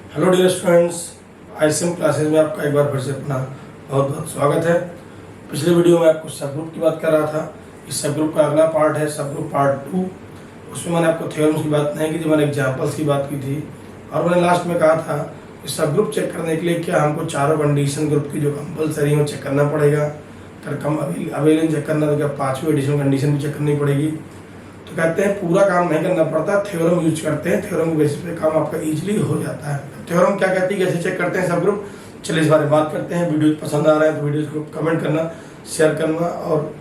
Hello dear students, ICM classes में आपका एक बार फिर से अपना बहुत बहुत स्वागत है। पिछले वीडियो में आपको सब ग्रुप की बात कर रहा था। इस सब ग्रुप का अगला पार्ट है सब ग्रुप पार्ट 2। उसमें मैंने आपको थ्योरम्स की बात नहीं की थी, मैंने एग्जाम्पल्स की बात की थी। और मैंने लास्ट में कहा था कि सब ग्रुप चेक करने के लिए क्या हमको चारों कंडीशन ग्रुप की जो कंपलसरी है चेक करना पड़ेगा। अगर कम अवेलेबल चेक करना तो क्या पाँचवीं एडिशनल कंडीशन भी चेक करनी पड़ेगी। तो कहते हैं पूरा काम नहीं करना पड़ता, थ्योरम यूज करते हैं, थ्योरम के बेसिस पे काम आपका इजीली हो जाता है। थ्योरम क्या कहती है, कैसे चेक करते हैं सब ग्रुप, चलिए इस बारे में बात करते हैं। वीडियो पसंद आ रहा है तो वीडियो को कमेंट करना, शेयर करना और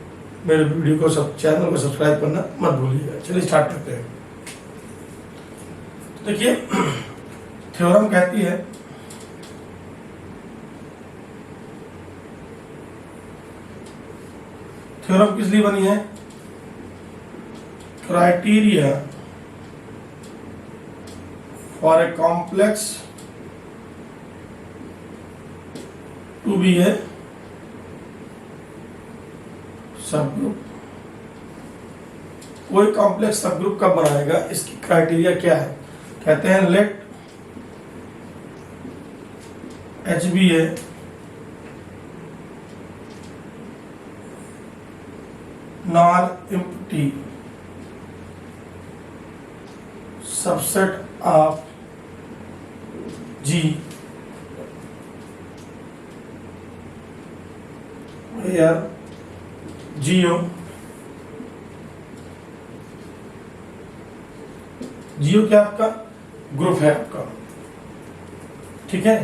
मेरे वीडियो को चैनल को सब्सक्राइब करना मत भूलिएगा। चलिए स्टार्ट करते हैं। देखिए थ्योरम कहती है थ्योरम किस लिए बनी है, criteria for a complex to be a subgroup। कोई कॉम्प्लेक्स सबग्रुप कब बनाएगा, इसकी क्राइटेरिया क्या है। कहते हैं let H be a non empty subset of G where जियो क्या आपका ग्रुप है आपका, ठीक है।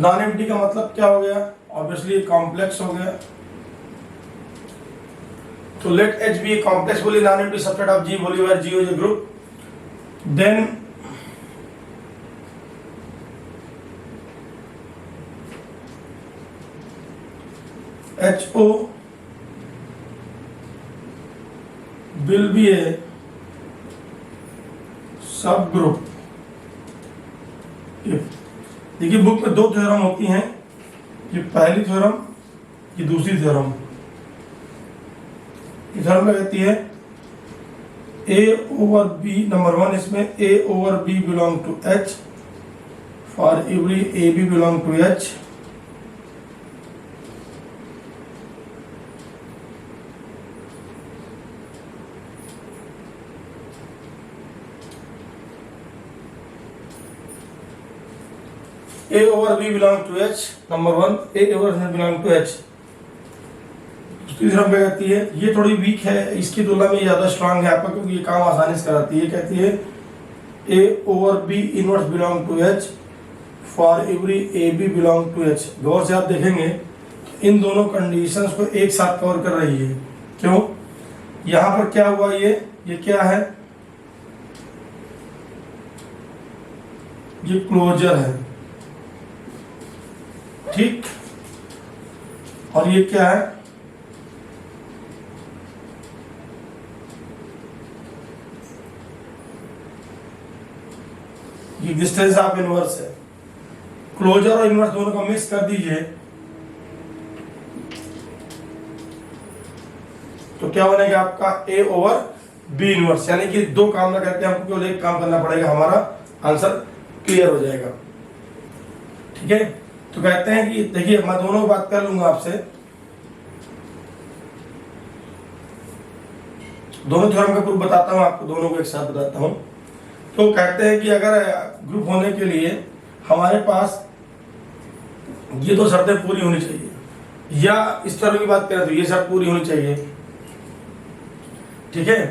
नॉन एम्प्टी का मतलब क्या हो गया, ऑब्वियसली कॉम्प्लेक्स हो गया। तो let H be a complex बोली, non empty subset of G बोली वेयर जियो is a group. Then HO will be a subgroup if, देखिए बुक में दो थ्योरम होती हैं, ये पहली थ्योरम, ये दूसरी थ्योरम। ये थ्योरम कहती है A over B, नंबर 1 इसमें A over B belong to H for every AB belong to H। A over B belong to H, number 1 A over B belong to H। दूसरी तरफ क्या कहती है, ये थोड़ी वीक है, इसकी तुलना में ज़्यादा स्ट्रांग है आपका, क्योंकि ये काम आसानी से कराती है। कहती है A over B inverse belong to H for every AB belong to H। गौर से आप देखेंगे इन दोनों कंडीशंस को एक साथ कवर कर रही है। क्यों, यहाँ पर क्या हुआ, ये क्या है, ये क्लोजर है, ठीक। और ये क्या है, ये डिस्टेंस ऑफ इनवर्स है। क्लोजर और इनवर्स दोनों को मिक्स कर दीजिए तो क्या बनेगा आपका A ओवर B इनवर्स। यानी कि दो काम ना करके हमको केवल एक काम करना पड़ेगा, हमारा आंसर क्लियर हो जाएगा, ठीक है। तो कहते हैं कि देखिए मैं दोनों बात कर लूंगा आपसे, दोनों थ्योरम का प्रूफ बताता हूं आपको, दोनों को एक साथ बताता हूं। तो कहते हैं कि अगर ग्रुप होने के लिए हमारे पास ये दो शर्तें पूरी होनी चाहिए, या इस तरह की बात करें तो ये शर्त पूरी होनी चाहिए, ठीक है।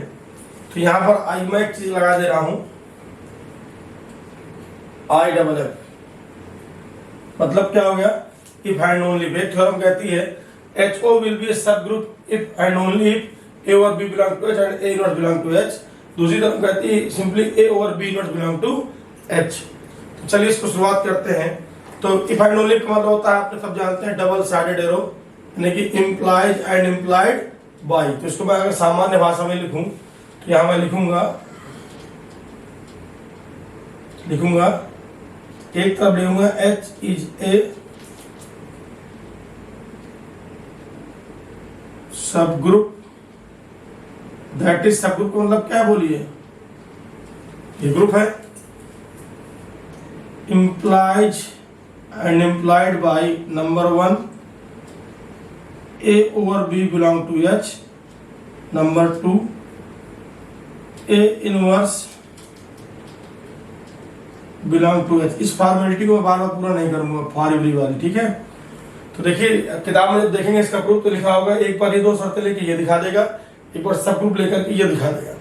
तो यहां पर आई मैं एक चीज लगा दे रहा हूं, IFF मतलब क्या हो गया, if and only if. Theorem कहती है HO विल बी ए सब group if and only if A over B belong to H and A inverse belong to H। दूसरी तरफ कहती है simply A over B inverse belong to H। तो चलिए इसको शुरुआत करते हैं। तो इफ एंड ओनली का मतलब होता है, आपने सब जानते हैं, डबल साइडेड एरो, यानी कि इम्प्लाइज एंड इम्प्लाइड बाई। तो इसको मैं अगर सामान्य भाषा में लिखूं तो यहां मैं लिखूंगा एक तरफ लिखूंगा H इज ए सब ग्रुप, दैट इज सब ग्रुप का मतलब क्या बोलिए, ये ग्रुप है, implies and implied by number 1 A over B belong to H, number 2 A inverse belong to H। इस फॉर्मेलिटी को मैं बार बार पूरा नहीं करूंगा, फॉर एवरी वाली, ठीक है। तो देखिए किताब में जब देखेंगे इसका प्रूफ तो लिखा होगा, एक बार ये दो शर्तें लेके ये दिखा देगा, एक बार सब प्रूफ लेकर के ये दिखा देगा।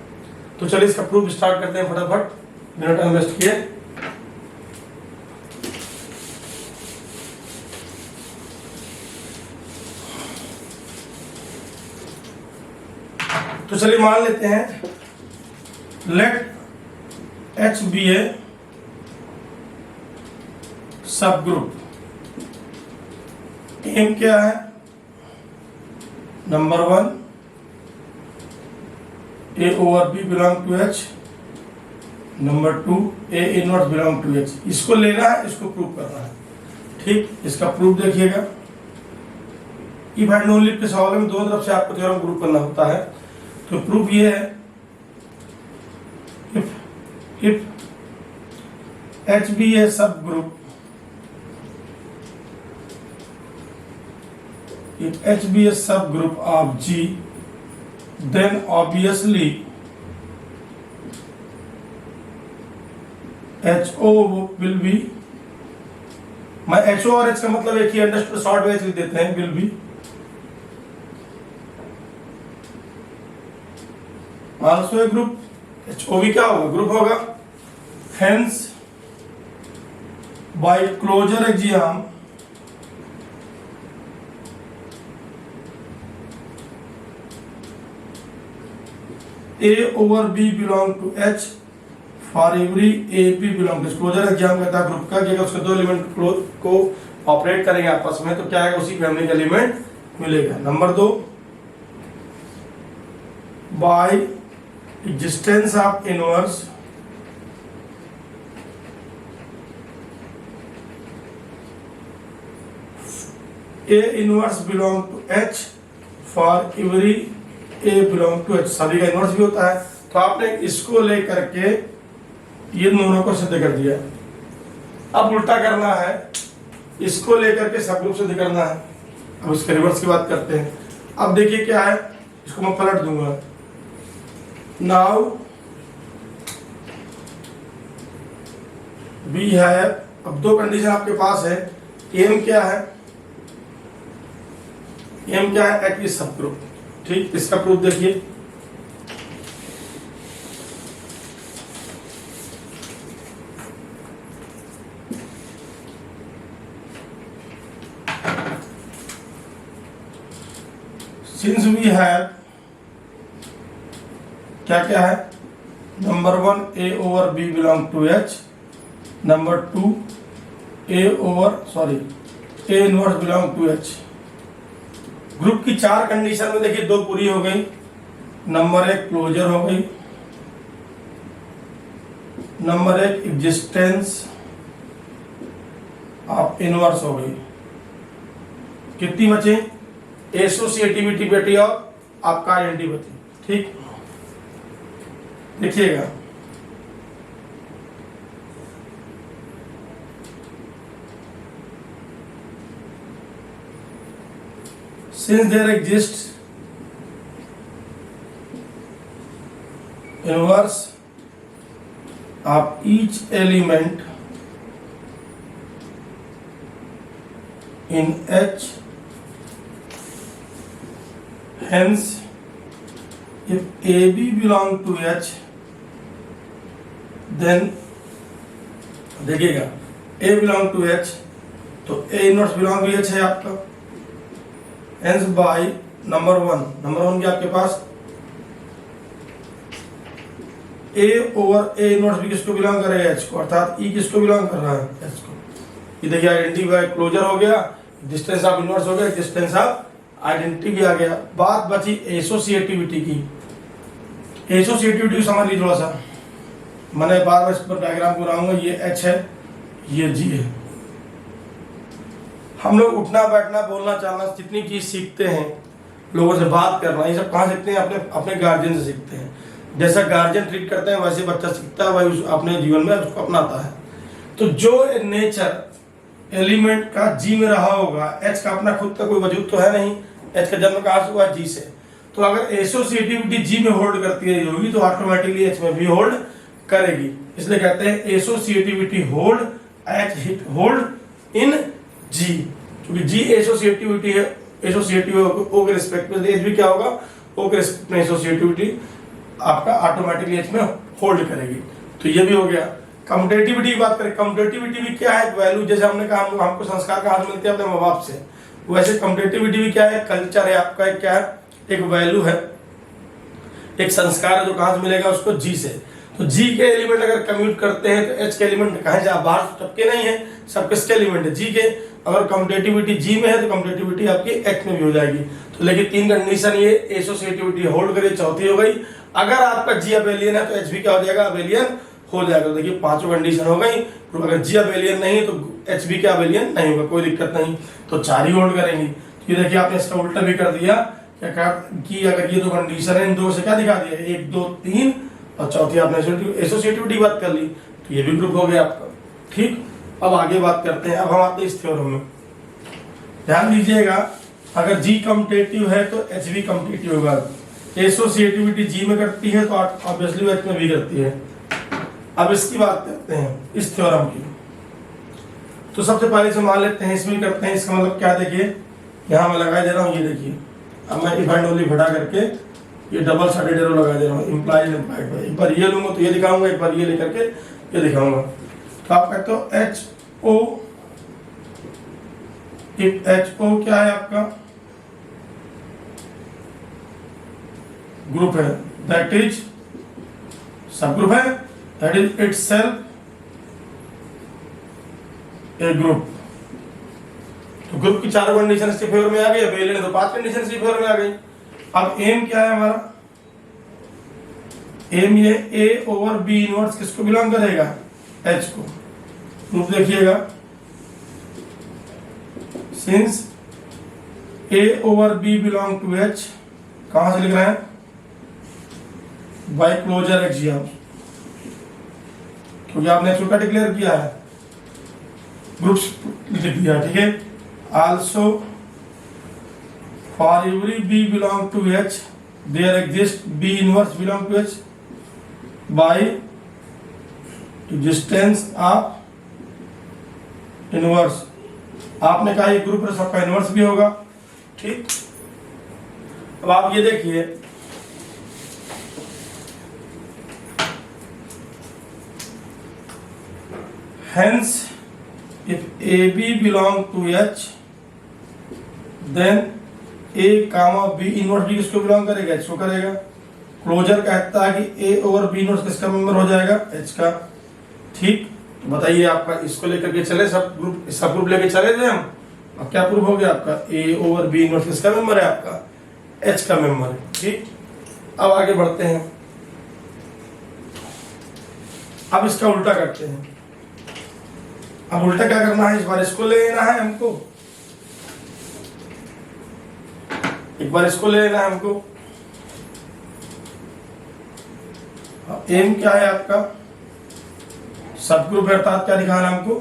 तो चलिए इसका प्रूफ स्टार्ट करते हैं फटाफट बिना टाइम वेस्ट किए। तो चलिए मान लेते हैं लेट H बी ए सब ग्रुप। एम क्या है? Number 1 A over B belong to H, number 2 A inverse belong to H। इसको लेना है, इसको प्रूव करना है, ठीक। इसका प्रूफ देखिएगा। इफ एंड ओनली के सवाल में दोनों तरफ से आपको थ्योरम प्रूव करना होता है। तो प्रूफ ये है, if H be a subgroup, if H be a subgroup of G, then obviously HO will be, मैं HO और H का मतलब एक ही अंडरस्टूड शॉर्ट में लिख देते हैं, will be also a group। HOV क्या होगा? ग्रुप होगा। Hence by closure axiom A over B belong to H for every A B belong to। Closure axiom कहता है ग्रुप का कि अगर उसके दो एलिमेंट को ऑपरेट करेंगे आपस में तो क्या है, उसी फैमिली का एलिमेंट मिलेगा। Number 2 by existence of inverse A inverse belong to H for every A belong to H। सभी का इनवर्स भी होता है। तो आपने इसको लेकर के ये दोनों को सिद्ध कर दिया। अब उल्टा करना है, इसको लेकर के सब ग्रुप सिद्ध करना है। अब इसके रिवर्स की बात करते हैं। अब देखिए क्या है, इसको मैं पलट दूंगा। नाउ वी है, अब दो कंडीशन आपके पास है। एम क्या है? एम क्या है? एट इज सब ग्रुप, ठीक। इसका प्रूफ देखिए। सिंस वी हैव क्या क्या है? Number 1 A over B belong to H, number 2 A inverse belong to H। Group की 4 कंडीशन में देखिए 2 पूरी हो गई। नंबर 1 क्लोजर हो गई, नंबर 1 एग्जिस्टेंस ऑफ इनवर्स हो गई। कितनी बचे? एसोसिएटिविटी बची और आपका आइडेंटिटी बची, ठीक। देखिएगा since there exists inverse of each element in H, hence if AB belong to H then देखिएगा A belong to H तो A इनवर्स बिलोंग भी H है आपका। hence by नंबर 1 क्या आपके पास? A ओवर A इनवर्स भी किसको belong करेगा? H को। अर्थात E किसको बिलोंग कर रहा है? H को। ये देखिए आइडेंटिटी बाय क्लोजर हो गया, डिस्टेंस ऑफ इनवर्स हो गया, डिस्टेंस ऑफ आइडेंटिटी भी आ गया। बात बची एसोसिएटिविटी की। एसोसिएटिविटी समझ लीजिए थोड़ा सा, मैंने बार बार इस पर डायग्राम बनाऊंगा। ये H है, ये G है। हम लोग उठना बैठना बोलना चालना जितनी चीज सीखते हैं, लोगों से बात करना, ये सब कहाँ सीखते हैं? अपने गार्जियन से सीखते हैं। जैसा गार्जियन ट्रीट करते हैं वैसे बच्चा सीखता है, वही अपने जीवन में उसको अपनाता है। तो जो नेचर एलिमेंट का जी में रहा होगा, एच का अपना खुद का कोई वजूद तो है नहीं, एच का जन्म कहाँ से हुआ, जी से, तो अगर एसोसिएटिविटी जी में होल्ड करती है होगी तो ऑटोमेटिकली एच में भी होल्ड करेगी। इसलिए कहते हैं associativity hold, H hit hold in G, क्योंकि जी एसोसिएटिविटी है, एसोसिएटिव ओ के रिस्पेक्ट में एच भी क्या होगा, ओ के रिस्पेक्ट में एसोसिएटिविटी आपका ऑटोमेटिकली एच में होल्ड करेगी। तो ये भी हो गया। कम्यूटेटिविटी की बात करें, कम्यूटेटिविटी भी क्या है, वैल्यू, जैसे हमने कहा हमको संस्कार कहाँ से मिलते हैं, अपने माँ बाप से, वैसे कम्यूटेटिविटी भी क्या है, कल्चर है आपका, एक क्या है, एक वैल्यू है, एक संस्कार है जो कहाँ से मिलेगा उसको, जी से। तो जी के एलिमेंट अगर कम्यूट करते हैं तो एच के एलिमेंट कहाँ से, बाहर सबके नहीं है, सब किसके एलिमेंट है, जी के। अगर कम्यूटेटिविटी जी में है तो कम्यूटेटिविटी आपकी एच में भी हो जाएगी। तो लेकिन तीन कंडीशन, ये एसोसिएटिविटी होल्ड करिए, चौथी हो गई, अगर आपका जी अबेलियन है तो एच भी क्या हो जाएगा, अबेलियन हो जाएगा। तो देखिए पांचों कंडीशन हो गई। तो अगर जी अबेलियन नहीं है तो एच भी क्या अबेलियन नहीं होगा, कोई दिक्कत नहीं, तो चार ही होल्ड करेंगी। तो ये देखिए आपने इसका उल्टा भी कर दिया, क्या कि अगर ये दो कंडीशन है, इन दो से क्या दिखा दिया, 1 2 3, और चौथी आपने एसोसिएटिविटी बात कर ली, तो ये भी ग्रुप हो गया आपका। ठीक, अब आगे बात करते हैं। अब हम आते हैं इस थ्योरम में, ध्यान दीजिएगा, अगर जी कम्यूटेटिव है तो एच भी कम्यूटेटिव होगा। एसोसिएटिविटी जी में करती है तो ऑब्वियसली एच में भी करती है। अब इसकी बात करते हैं, इस थ्योरम की। तो सबसे पहले से मान लेते हैं इसमें करते हैं, इसका मतलब क्या, देखिए यहाँ मैं लगा दे रहा हूँ, ये देखिए, अब मैं इफेंड ओनली घटा करके ये डबल साइडेड एरो लगा दे रहा हूँ, इम्प्लाइड इम्प्लाइड। एक बार ये लूंगा तो ये दिखाऊंगा, एक बार ये लेकर के ये दिखाऊंगा। तो आप कहते हो एच ओ, एच ओ क्या है आपका, ग्रुप है, दैट इज सब ग्रुप है, that is itself A group. तो ग्रुप की चार कंडीशन इसके फेवर में आ गई, अबेलियन तो 5 कंडीशन इसके फेवर में आ गई। अब एम क्या है हमारा, एम ये ए ओवर बी इनवर्स किसको बिलोंग करेगा, एच को। ग्रुप देखिएगा, since A over B belong to H, कहां से लिख रहे हैं, बाय क्लोजर एक्सियम, क्योंकि आपने एच का डिक्लेयर किया है, ग्रुप्स लिख दिया, ठीक है। Also for every B belong to H there exist B inverse belong to H by existence of inverse. आपने कहा ये ग्रुप है, सबका इनवर्स भी होगा, ठीक। अब आप ये देखिए, hence if AB belong to H then A comma B inverse B किसको बिलोंग करेगा, H को करेगा। क्लोजर कहता है कि A ओवर B इनवर्स किसका मेंबर हो जाएगा, H का, ठीक। तो बताइए आपका इसको लेकर के चले, सब ग्रुप लेके चले थे हम। अब क्या प्रूफ हो गया आपका, A ओवर B इनवर्स किसका मेंबर है, आपका H का मेंबर है, ठीक। अब आगे बढ़ते हैं, अब इसका उल्टा करते हैं। अब उल्टा क्या करना है, इस बार इसको ले लेना है हमको, एक बार इसको ले लेना है हमको। एम क्या है आपका, सब ग्रुप है, अर्थात क्या दिखाना है हमको,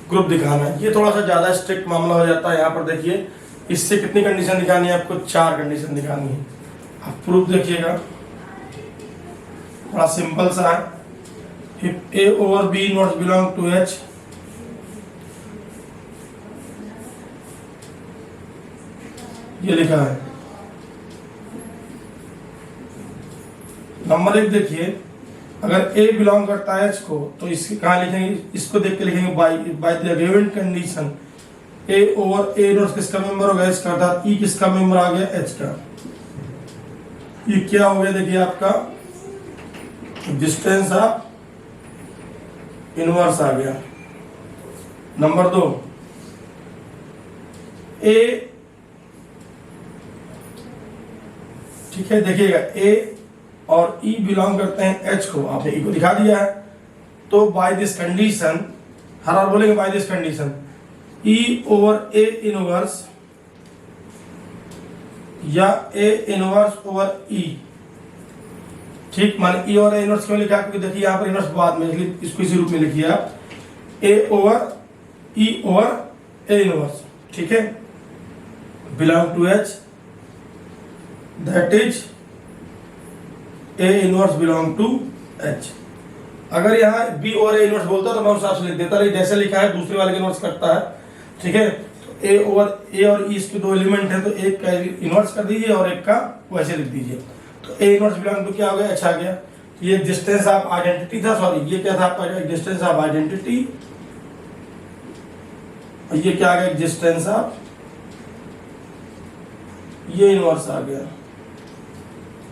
ग्रुप दिखाना है। ये थोड़ा सा ज्यादा स्ट्रिक्ट मामला हो जाता है। यहाँ पर देखिए, इससे कितनी कंडीशन दिखानी है आपको, 4 कंडीशन दिखानी है। अब प्रूफ देखिएगा, बड़ा सिंपल सा है। If A over B not belong to H, ये लिखा है। नंबर 1 देखिए, अगर ए बिलोंग करता है एच को तो इसकी कहाँ लिखेंगे, इसको देख के लिखेंगे by the given condition A over A not किसका मेंबर होगा, एच का, अर्थात ई किसका मेंबर आ गया, एच का। ये क्या हो गया, देखिए आपका डिस्टेंस ऑफ इनवर्स आ गया। नंबर 2, ए, ठीक है, देखिएगा ए और ई बिलोंग करते हैं एच को, आपने ई को दिखा दिया है। तो बाय दिस कंडीशन, हर बार बोलेंगे by this condition, E over A inverse या ए इनवर्स ओवर ई, ठीक। माने ई और ए इनवर्स क्यों लिखा, क्योंकि देखिए यहाँ पर इनवर्स बाद में, इसको इसी रूप में लिखिए आप, a over e over A inverse, ठीक है, belong to H, that is a inverse belong to H. अगर यहाँ बी और ए इनवर्स बोलता तो मैं उस हिसाब से लिख देता, लेकिन जैसे लिखा है दूसरे वाले के इनवर्स करता है, ठीक है। तो ए और ई इसके दो एलिमेंट है, तो एक का इनवर्स कर दीजिए और एक का वैसे लिख दीजिए। तो ए इनवर्स बिलोंग टू क्या हो गया, एच आ गया। ये डिस्टेंस ऑफ आइडेंटिटी था, सॉरी ये क्या था आपका, डिस्टेंस ऑफ आइडेंटिटी, और ये क्या आ गया, डिस्टेंस ऑफ, ये इनवर्स आ गया।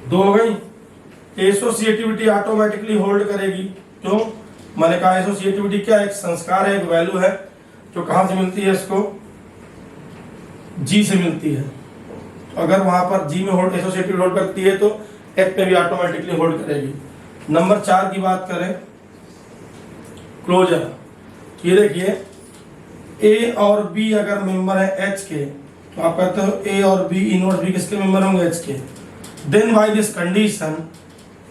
दो हो गई। एसोसिएटिविटी ऑटोमेटिकली होल्ड करेगी, क्यों, मैंने कहा एसोसिएटिविटी क्या, एक संस्कार है, एक वैल्यू है जो कहां से मिलती है, इसको जी से मिलती है। तो अगर वहां पर जी में होल्ड एसोसिएटिविटी होल्ड करती है तो एच पे भी ऑटोमेटिकली होल्ड करेगी। नंबर 4 की बात करें, क्लोजर। ये देखिए ए और बी अगर मेंबर है एच के, तो आप कहते हो ए और बी इनवर्स भी किसके मेंबर होंगे, एच के। Then by this condition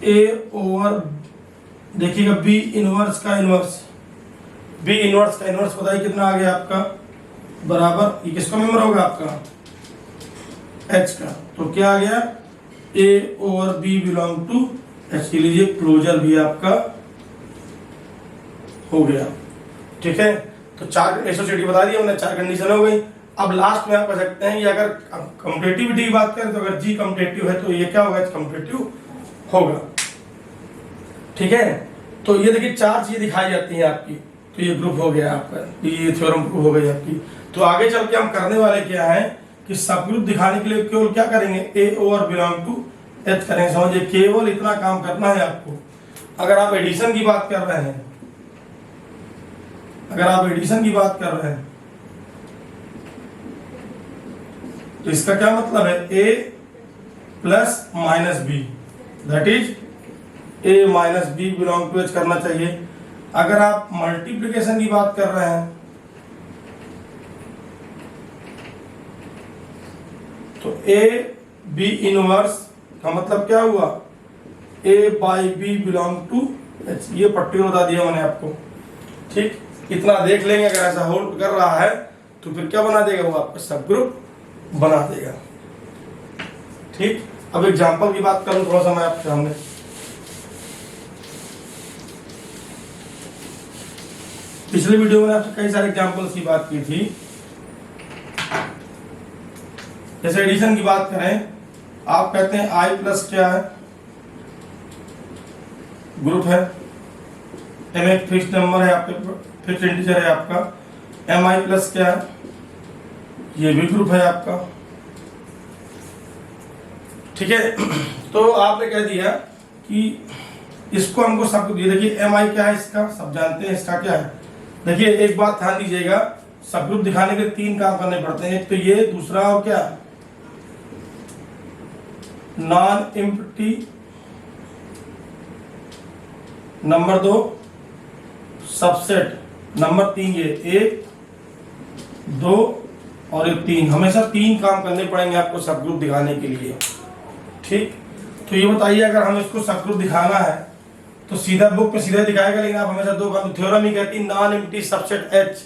A over, देखिएगा बी इनवर्स का इनवर्स, बी इनवर्स का इनवर्स बताइए कितना आ गया आपका, बराबर, ये किसका मेंबर होगा आपका, एच का। तो क्या आ गया, a over B belong to H, के लीजिए क्लोजर भी आपका हो गया, ठीक है। तो 4 एसोसिएटिव बता दिया हमने, 4 कंडीशन हो गई। अब लास्ट में आप कह सकते हैं, ये अगर कम्पिटिटिविटी की बात करें तो अगर जी कम्पिटिटिव है तो ये क्या होगा, कम्पिटिटिव होगा, ठीक है। तो ये देखिए 4 चीजें दिखाई जाती हैं आपकी, तो ये ग्रुप हो गया आपका, ये थ्योरम प्रूव हो गई आपकी। तो आगे चल के हम करने वाले क्या है कि सब ग्रुप दिखाने के लिए केवल क्या करेंगे, ए ओवर बिलोंग टू एच करेंगे। समझिए केवल इतना काम करना है आपको। अगर आप एडिशन की बात कर रहे हैं, अगर आप एडिशन की बात कर रहे हैं तो इसका क्या मतलब है, a plus minus b, that is a minus b belong to H करना चाहिए। अगर आप मल्टीप्लिकेशन की बात कर रहे हैं तो ए बी इनवर्स का मतलब क्या हुआ, a by b belong to H. ये पट्टी बता दिया मैंने आपको, ठीक। इतना देख लेंगे, अगर ऐसा होल्ड कर रहा है तो फिर क्या बना देगा, वो आपका सब ग्रुप बना देगा, ठीक। अब एग्जांपल की बात करूं थोड़ा सा मैं आपके सामने। पिछले वीडियो में आपसे कई सारे एग्जांपल्स की बात की थी। जैसे एडिशन की बात करें, आप कहते हैं आई प्लस क्या है, ग्रुप है, एम एक फिक्स नंबर है आपके, फिक्स इंटीजर है आपका। एम आई प्लस क्या है, ये भी ग्रुप है आपका, ठीक है। तो आपने कह दिया कि इसको हमको सब दिया। देखिए एम आई क्या है, इसका सब जानते हैं, इसका क्या है। देखिए एक बात ध्यान दीजिएगा, सब ग्रुप दिखाने के 3 काम करने पड़ते हैं, एक तो ये, दूसरा और क्या, non empty, number 2 subset, number 3 ये 1 2 और 3। हमेशा 3 काम करने पड़ेंगे आपको सब ग्रुप दिखाने के लिए, ठीक। तो ये बताइए, अगर हम इसको सब ग्रुप दिखाना है तो सीधा बुक में सीधा दिखाएगा, लेकिन आप हमेशा 2 काम, थ्योरम ही कहती non empty subset H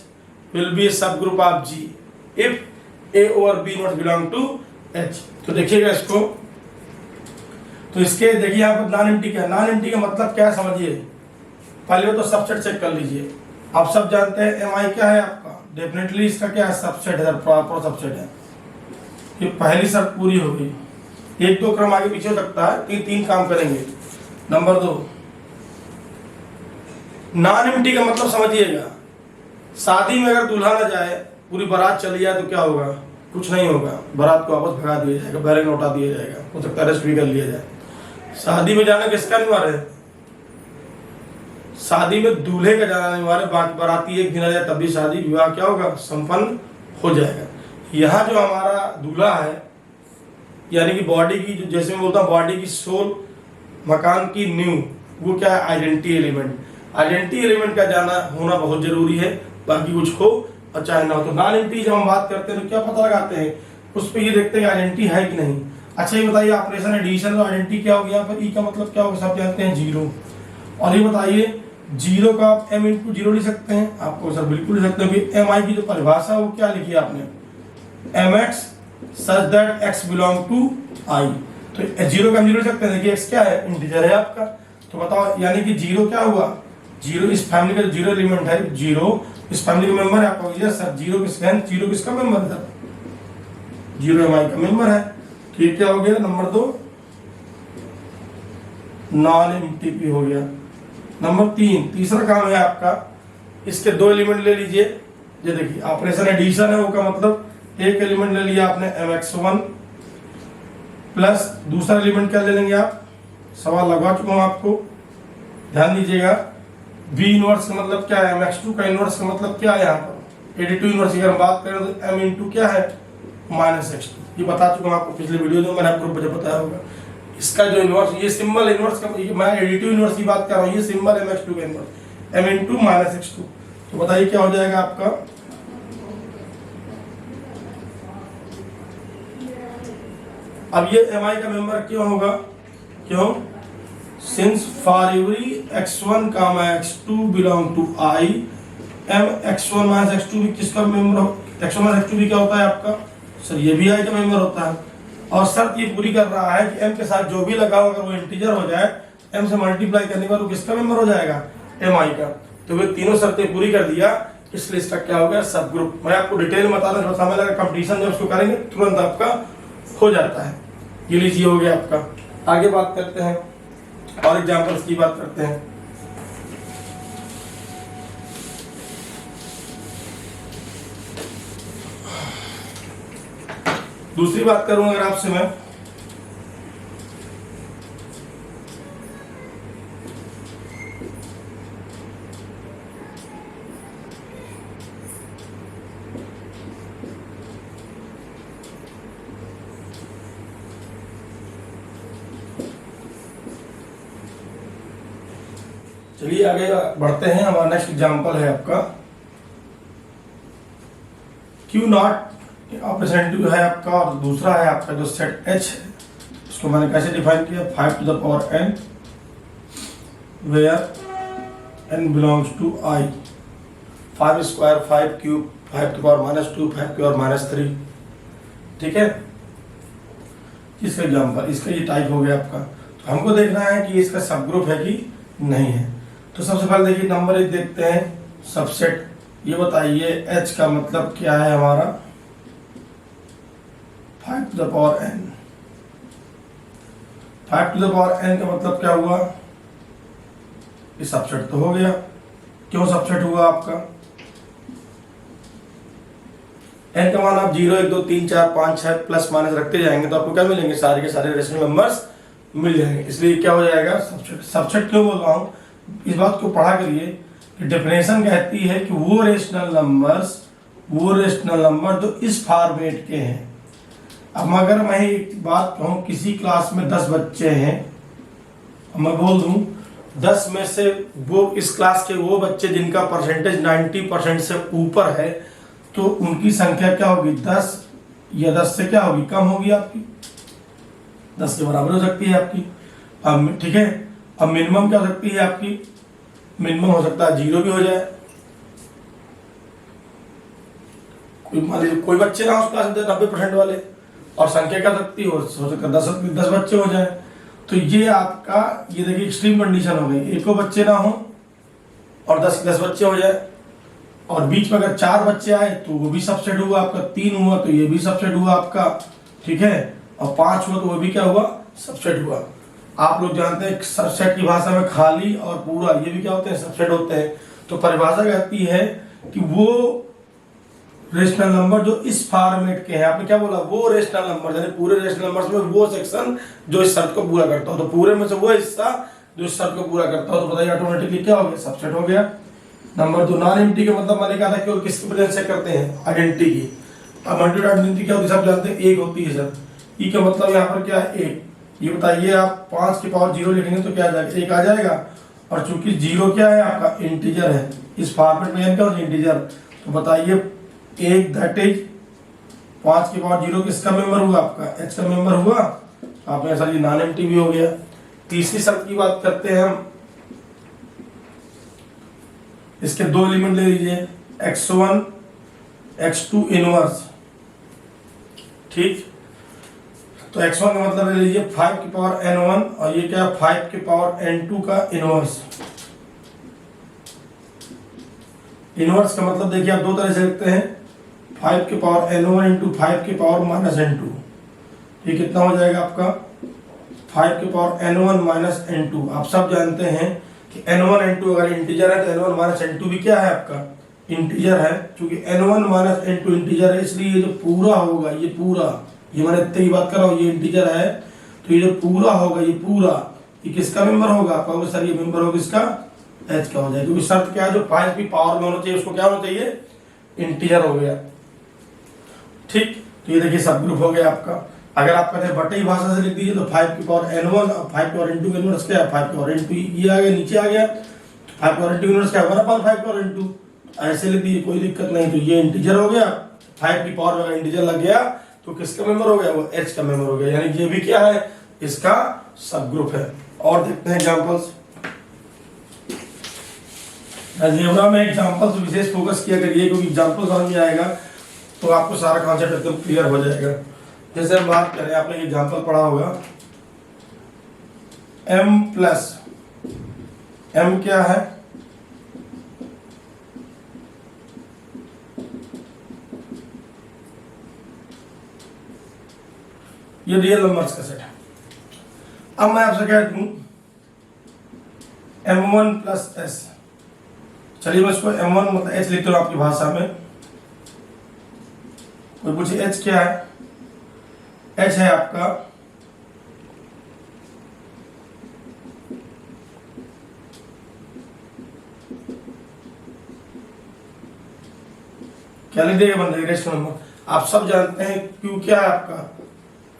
will be a subgroup of G if A over B not belong to H. तो देखिएगा इसको, तो इसके देखिए यहाँ पर नॉन एम्प्टी क्या है, नॉन एम्प्टी का मतलब क्या है समझिए। पहले तो सबसेट चेक कर लीजिए। आप सब जानते हैं एम आई क्या है आपका, डेफिनेटली इसका क्या है, सबसेट है, प्रॉपर सबसेट है। ये पहली शर्त पूरी हो गई। 1-2 क्रम आगे पीछे हो सकता है, 3 काम करेंगे। नंबर 2 नॉन एम्प्टी का मतलब समझिएगा, शादी में अगर दूल्हा ना जाए, पूरी बारात चली जाए तो क्या होगा, कुछ नहीं होगा, बारात को वापस भगा दिया जाएगा, बैरक लौटा दिया जाएगा, हो सकता है अरेस्ट भी कर लिया जाए। शादी में जाना किसका अनिवार्य है, शादी में दूल्हे का जाना अनिवार्य, बाकी बाराती एक दिन आ जाए तब भी शादी विवाह क्या होगा, संपन्न हो जाएगा। यहाँ जो हमारा दूल्हा है, यानी कि बॉडी की, जैसे मैं बोलता हूँ बॉडी की सोल, मकान की नींव, वो क्या है, आइडेंटिटी एलिमेंट। आइडेंटिटी एलिमेंट का जाना होना बहुत जरूरी है, बाकी कुछ हो और चाहे ना हो। तो नॉन एम्प्टी जब हम बात करते हैं तो क्या पता लगाते हैं, उस पर ये देखते हैं आइडेंटिटी है कि नहीं। अच्छा ये बताइए, ऑपरेशन एडिशन तो आइडेंटिटी क्या होगी यहाँ पर, ई का मतलब क्या होगा, सब जानते हैं 0। और ये बताइए जीरो का आप m इंटू जीरो लिख सकते हैं, आपको सर बिल्कुल लिख सकते हैं कि एम आई की जो परिभाषा है वो क्या लिखी है आपने, M x such that x belong to I. तो जीरो का हम जीरो लिख सकते हैं, देखिए एक्स क्या है, इंटीजर है आपका। तो बताओ यानी कि जीरो क्या हुआ, जीरो इस फैमिली का जीरो एलिमेंट है, जीरो इस फैमिली का मेंबर है आपको, यस सर जीरो किसका है, जीरो किसका मेंबर है, जीरो एम आई का मेंबर है। तो ये क्या हो गया, नंबर 2 नॉन एमटीपी हो गया। नंबर 3 तीसरा काम है आपका, इसके 2 एलिमेंट ले लीजिए। ये देखिए ऑपरेशन एडिशन है, वो का मतलब एक एलिमेंट ले लिया आपने mx1 प्लस दूसरा एलिमेंट क्या ले लेंगे आप, सवाल लगवा चुका हूं आपको, ध्यान दीजिएगा। v इनवर्स का मतलब क्या है, mx2 का इनवर्स का मतलब क्या है, यहाँ पर एडिटिव इनवर्स की अगर हम बात करें तो m इंटू क्या है -x2, ये बता चुका हूं आपको पिछले वीडियो में, मैंने आपको बताया होगा। इसका जो इनवर्स, ये सिंबल इनवर्स का, मैं एडिटिव इनवर्स की बात कर रहा हूँ, ये सिंबल है mx2 का इनवर्स m इंटू -x2। तो बताइए क्या हो जाएगा आपका, अब ये mi का मेंबर क्यों होगा, क्यों, since for every x1 comma x2 belong to i m x1 minus x2 भी किसका मेंबर, x1 माइनस x2 भी क्या होता है आपका, सर ये भी i का मेंबर होता है। और शर्त ये पूरी कर रहा है कि m के साथ जो भी लगा हो अगर वो इंटीजर हो जाए, m से मल्टीप्लाई करने के बाद वो किसका मेंबर हो जाएगा, mi का। तो वे तीनों शर्तें पूरी कर दिया, इसलिए इसका क्या हो गया, सब ग्रुप। मैं आपको डिटेल में बता रहा हूँ, लगा कंपटीशन जब उसको करेंगे तुरंत आपका हो जाता है। ये लीजिए हो गया आपका। आगे बात करते हैं और एग्जांपल्स की बात करते हैं। दूसरी बात करूं अगर आपसे मैं, चलिए आगे बढ़ते हैं। हमारा नेक्स्ट एग्जांपल है आपका क्यू नॉट ऑपरेशन है आपका, और दूसरा है आपका जो सेट एच है, उसको मैंने कैसे डिफाइन किया, 5 to the power n where n belongs to i, 5 square 5 cube 5 to the power -2 5 to the power -3, ठीक है। इसका एग्जांपल, इसका ये टाइप हो गया आपका। तो हमको देखना है कि इसका सब ग्रुप है कि नहीं है। तो सबसे पहले देखिए नंबर 1 देखते हैं, सबसेट। ये बताइए h का मतलब क्या है हमारा, 5 to the power n। 5 to the power n का मतलब क्या हुआ, ये सबसेट तो हो गया। क्यों सबसेट हुआ आपका, n का मान आप 0 1 2 3 4 5 6 प्लस माइनस रखते जाएंगे तो आपको क्या मिलेंगे, सारे के सारे रेशनल नंबर्स मिल जाएंगे। इसलिए क्या हो जाएगा, सबसेट। सबसेट क्यों बोल रहा हूँ, इस बात को पढ़ा करिए कि डेफिनेशन कहती है कि वो रेशनल नंबर जो इस फॉर्मेट के हैं। अब अगर मैं एक बात कहूँ, किसी क्लास में 10 बच्चे हैं, मैं बोल दूं 10 में से वो इस क्लास के वो बच्चे जिनका परसेंटेज 90% से ऊपर है, तो उनकी संख्या क्या होगी, 10 या 10 से क्या होगी, कम होगी आपकी, 10 के बराबर हो सकती है आपकी। अब ठीक है, अब मिनिमम क्या हो सकती है आपकी, मिनिमम हो सकता है 0 भी हो जाए। मान लीजिए कोई बच्चे ना उस क्लास में 90% वाले, और संख्या क्या सकती हो सकता है 10 बच्चे हो जाए। तो ये आपका, ये देखिए एक्सट्रीम कंडीशन हो गई, एको बच्चे ना हो और 10 बच्चे हो जाए, और बीच में अगर 4 बच्चे आए तो वो भी सबसेट हुआ आपका, 3 हुआ तो ये भी सबसेट हुआ आपका, ठीक है, और 5 हुआ तो वो भी क्या हुआ, सबसेट हुआ। आप लोग जानते हैं सबसेट की भाषा में खाली और पूरा ये भी क्या होते हैं, सबसेट होते हैं। तो परिभाषा कहती है कि वो रेशनल नंबर जो इस फॉर्मेट के हैं, आपने क्या बोला, वो रेशनल नंबर, यानी पूरे रेशनल नंबर्स में वो सेक्शन जो इस शर्त को पूरा करता हो, तो पूरे में से वो हिस्सा जो इस शर्त को पूरा करता हो, तो बताइए ऑटोमेटिकली क्या हो गया, सबसेट हो गया। नंबर 2 नॉन एम्प्टी का मतलब मैंने कहा था कि किसकी प्रेजेंस चेक करते हैं, आइडेंटिटी की। अब मल्टीप्ल आइडेंटिटी क्या होती है, सब जानते हैं, 1 होती है सर। ई का मतलब यहाँ पर क्या है, 1। ये बताइए आप 5 की पावर 0 लिखेंगे तो क्या आ जाएगा, 1 आ जाएगा। और चूंकि 0 क्या है आपका, इंटीजर है, इस फॉर्मेट में क्या होता है, इंटीजर। तो बताइए 1 दैट इज 5 की पावर 0 किसका मेंबर हुआ, आपका h का मेंबर हुआ। आपने सर ये नॉन एम्प्टी भी हो गया। तीसरी शर्त की बात करते हैं हम, इसके दो एलिमेंट ले लीजिए, x1 x2 इनवर्स, ठीक। तो x1 का मतलब ले लीजिए 5 की पावर n1 और ये क्या 5 की पावर n2 का इनवर्स। इनवर्स का मतलब देखिए आप दो तरह से लिखते हैं, 5 की पावर n1 इंटू 5 की पावर माइनस n2। ये कितना हो जाएगा आपका 5 की पावर n1 माइनस n2। आप सब जानते हैं कि n1 n2 अगर इंटीजर है तो n1 माइनस n2 भी क्या है आपका इंटीजर है। क्योंकि n1 माइनस n2 इंटीजर है, इसलिए ये जो पूरा होगा, ये पूरा, ये मैंने इतनी बात कर रहा हूँ, ये इंटीजर है तो ये जो पूरा होगा, ये पूरा, ये किसका मेंबर होगा? आप कहोगे सर ये मेंबर होगा किसका? h का हो जाएगा। क्योंकि शर्त क्या है, जो 5 की पावर में होना चाहिए उसको क्या होना चाहिए? इंटीजर हो गया, ठीक। तो ये देखिए सब ग्रुप हो गया आपका। अगर आप कहते हैं बटे भाषा से लिख दीजिए तो 5 की पावर n1 और 5 की पावर n2 का इनवर्स क्या है? 5 की पावर n2, ये आ गया नीचे आ गया, 5 की पावर n2 इनवर्स क्या है? 1/5 की पावर n2, ऐसे लिख दीजिए, कोई दिक्कत नहीं। तो ये इंटीजर हो गया, 5 की पावर में इंटीजर लग गया तो किसका मेंबर हो गया? वो h का मेंबर हो गया, यानी ये भी क्या है? इसका सब ग्रुप है। और देखते हैं एग्जांपल्स। अलजेब्रा में एग्जांपल्स विशेष फोकस किया करिए, क्योंकि एग्जांपल समझ में आएगा तो आपको सारा कॉन्सेप्ट एकदम क्लियर हो जाएगा। जैसे हम बात करें, आपने एग्जांपल पढ़ा होगा, m प्लस m क्या है? ये रियल नंबर्स का सेट है। अब मैं आपसे कह दूं m1 प्लस s, चलिए मैं इसको m1 मतलब h लिखता हूं आपकी भाषा में। कोई पूछे h क्या है? h है आपका क्या लिख देगा बंदे? Rational number. आप सब जानते हैं q क्या है आपका?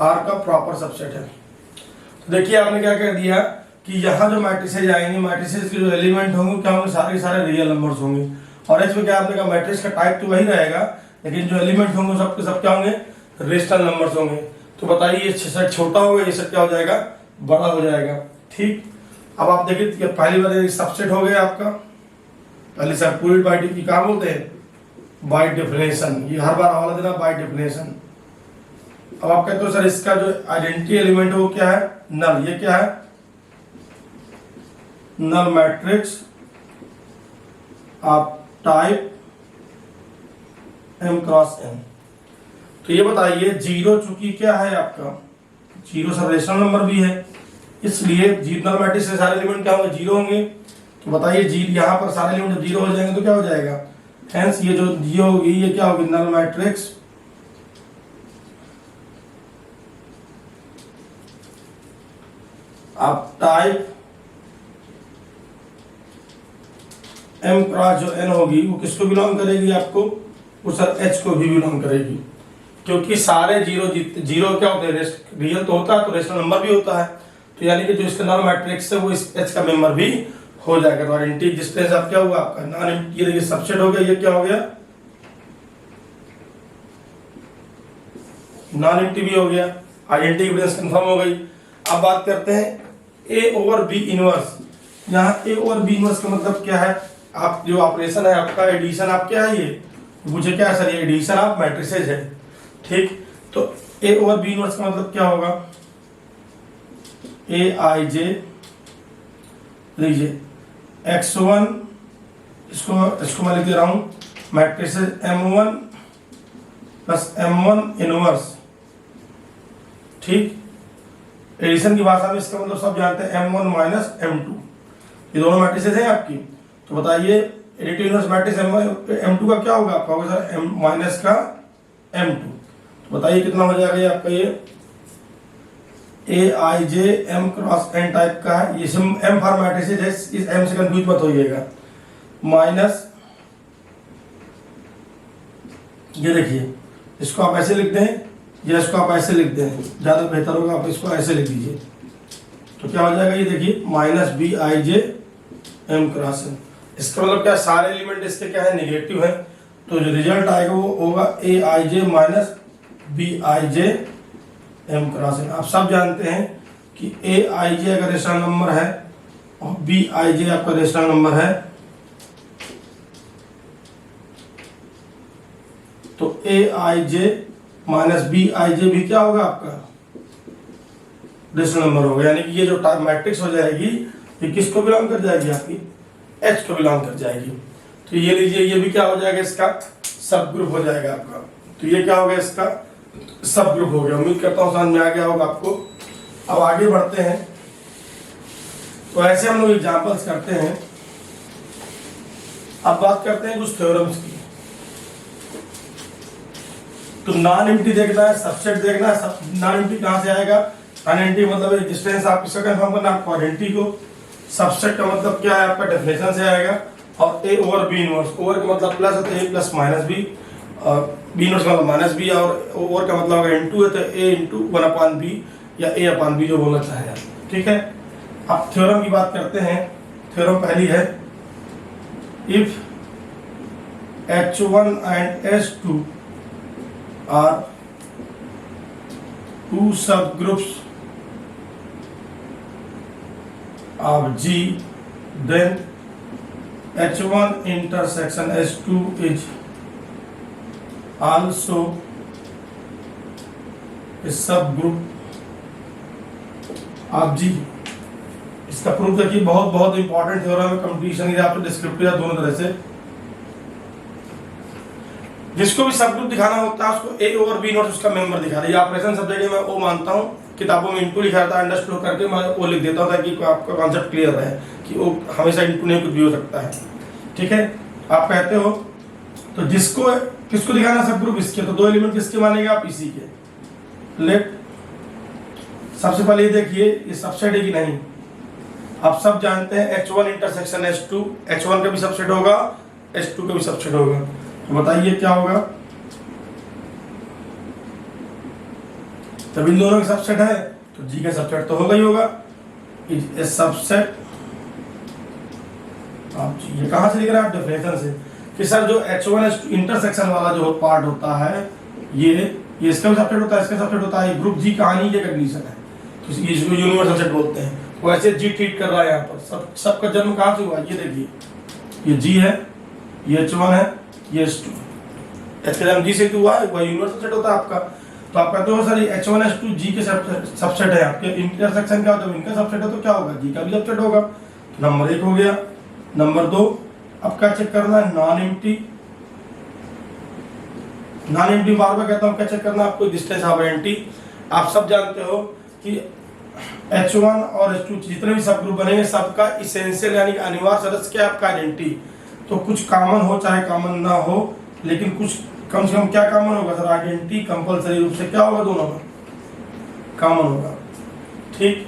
r का प्रॉपर सबसेट है। तो देखिए आपने क्या कर दिया कि यहाँ जो मैट्रिसेज आएंगे, मैट्रिसेज के जो एलिमेंट होंगे क्या होंगे? सारे सारे रियल नंबर्स होंगे। और h में क्या आपने कहा? मैट्रिक्स का टाइप तो वही रहेगा, लेकिन जो एलिमेंट होंगे सबके सब क्या होंगे? रेशनल नंबर्स होंगे। तो बताइए ये सेट छोटा होगा, ये सेट क्या हो जाएगा? बड़ा हो जाएगा, ठीक। अब आप देखिए पहली बार सबसेट हो गया आपका, पहले सर पूरी बाय की क्या बोलते हैं? By definition. ये हर बार हवाला देना बाय डेफिनेशन। अब आप कहते हो सर इसका जो आइडेंटिटी एलिमेंट है वो क्या है? नल। ये क्या है? Null matrix of type m cross n। तो ये बताइए जीरो चूंकि क्या है आपका? जीरो सर रेशनल नंबर भी है, इसलिए नल मैट्रिक्स से सारे एलिमेंट क्या होंगे? जीरो होंगे। तो बताइए यहाँ पर सारे एलिमेंट जब जीरो हो जाएंगे तो क्या हो जाएगा? हेंस ये जो जीरो होगी ये क्या होगी? नल मैट्रिक्स आप टाइप m क्रॉस जो n होगी वो किसको बिलोंग करेगी? आपको वो सर h को भी बिलोंग करेगी, क्योंकि सारे जीरो क्या होते हैं? रियल तो होता है तो रेशनल नंबर भी होता है। तो यानी कि जो इसका नॉन मैट्रिक्स है वो इस h का मेंबर भी हो जाएगा। तो आइडेंटिटी एग्जिस्टेंस आप क्या हुआ आपका? नॉन, ये देखिए सबसेट हो गया, ये क्या हो गया? नॉन एंटिटी भी हो गया, आइडेंटिटी एविडेंस कंफर्म हो गई। अब बात करते हैं a ओवर b इनवर्स। यहाँ a ओवर b इनवर्स का मतलब क्या है? आप जो ऑपरेशन है आपका एडिशन, आप क्या है ये पूछे क्या है सर? ये एडिशन ऑफ मैट्रिसेज है, ठीक। तो a ओवर b इनवर्स का मतलब क्या होगा? aij लीजिए x1, इसको मैं लिख दे रहा हूं matrices m1 plus m1 inverse, ठीक। एडिशन की भाषा में इसका मतलब सब जानते हैं m1 माइनस m2, ये दोनों मैट्रिसेज हैं आपकी। तो बताइए एडिटिव इनवर्स मैट्रिक्स m2 का क्या होगा? आपका होगा सर m माइनस का m2। तो बताइए कितना हो जाएगा ये आपका? ये aij m cross n type का है, ये m फॉर मैट्रिसेज है, इस m से कंफ्यूज मत होइएगा। माइनस ये देखिए इसको आप ऐसे लिख दें या इसको आप ऐसे लिख दें, ज़्यादा बेहतर होगा आप इसको ऐसे लिख दीजिए। तो क्या हो जाएगा? ये देखिए minus B I J M cross N. इसका मतलब क्या? सारे एलिमेंट इसके क्या है? नेगेटिव है। तो जो रिजल्ट आएगा वो होगा a i j minus B I J M cross n. आप सब जानते हैं कि ए आई जे अगर रेशनल नंबर है और बी आई जे आपका रेशनल नंबर है तो ए i j minus B I जे भी क्या होगा आपका रेशनल नंबर होगा, यानी कि ये जो मैट्रिक्स हो जाएगी ये किसको बिलोंग कर जाएगी, आपकी एच को बिलोंग कर जाएगी। तो ये लीजिए, ये भी क्या हो जाएगा, इसका सब ग्रुप हो जाएगा आपका। तो ये क्या हो गया, इसका सब ग्रुप हो गया। उम्मीद करता हूँ समझ में आ गया होगा आपको। अब आगे बढ़ते हैं। तो ऐसे हम लोग एग्जांपल्स करते हैं। अब बात करते हैं कुछ थ्योरम्स की। तो नॉन एम्प्टी देखना है, सबसेट देखना है। नॉन एम्प्टी कहाँ से आएगा, नॉन एम्प्टी मतलब डिस्टेंस आप किसका कंफर्म करना है, क्वाड्रेंटी को। सबसेट का मतलब क्या है आपका, डेफिनेशन से आएगा। और a over B inverse, over का मतलब प्लस है तो a plus minus b, b inverse का मतलब माइनस बी, और ओवर का मतलब अगर इनटू है तो ए इंटू वन अपॉन बी या ए अपॉन बी जो बोलना चाहे आप, ठीक है। अब थ्योरम की बात करते हैं। थ्योरम पहली है, if H1 and H2 are two subgroups of G, then H1 intersection H2 is also a subgroup of G। इसका प्रूफ देखिए, बहुत बहुत इंपॉर्टेंट थ्योरम है, कंपटीशन या तो डिस्क्रिप्टिव या दोनों तरह से। जिसको भी सब ग्रुप दिखाना होता है उसको ए ओवर बी नोट उसका मेंबर दिखा रही है। ऑपरेशन सब्जेक्ट में मैं ओ मानता हूँ, किताबों में इनटू लिखा रहता है, अंडरस्टूड करके मैं वो लिख देता हूँ ताकि आपका कॉन्सेप्ट क्लियर रहे कि वो हमेशा इनटू नहीं कुछ भी हो सकता है, ठीक है। आप कहते हो तो जिसको किसको दिखाना सब ग्रुप, इसके, तो दो एलिमेंट किसके मानेंगे आप, इसी के। लेट सबसे पहले ये देखिए ये सबसेट है कि नहीं। आप सब जानते हैं H1 इंटरसेक्शन H2, H1 का भी सबसेट होगा, H2 का भी सबसेट होगा। तो बताइए क्या होगा, तब इन दोनों का सबसेट है तो G का सबसेट तो होगा ही होगा। इज ए सबसेट, आप ये कहां से लिख रहे हैं आप, डेफिनेशन से, कि सर जो H1 H2 इंटरसेक्शन वाला जो पार्ट होता है ये इसका भी सबसेट होता है, इसका सबसेट होता है। ग्रुप G कहानी के कंडीशन है, तो इसको यूनिवर्सल सेट बोलते हैं। वैसे G ट्रीट कर रहा है यहाँ पर। सबका जन्म कहाँ से हुआ, ये देखिए, ये G है, ये H1 है, ये H2। H का जन्म G से हुआ है, वह यूनिवर्सल सेट होता है आपका। तो आप कहते हो सर H1 H2 G के सबसेट है आपके। इंटरसेक्शन का जब इनका सबसेट है तो क्या होगा, G का भी सबसेट होगा। तो नंबर 1 हो गया। नंबर 2, अब क्या चेक करना है, नॉन एम्प्टी। नॉन एम्प्टी बार बार कहता हूँ, क्या चेक करना है आपको, डिस्टेंस ऑफ एंटी। आप सब जानते हो कि H1 और H2 जितने भी सब ग्रुप बनेंगे सबका इसेंशियल यानी अनिवार्य सदस्य क्या है आपका, आइडेंटिटी। तो कुछ कॉमन हो चाहे कॉमन ना हो, लेकिन कुछ कम से कम क्या कॉमन होगा सर, आइडेंटिटी कंपलसरी रूप से क्या होगा, दोनों में कॉमन होगा, ठीक।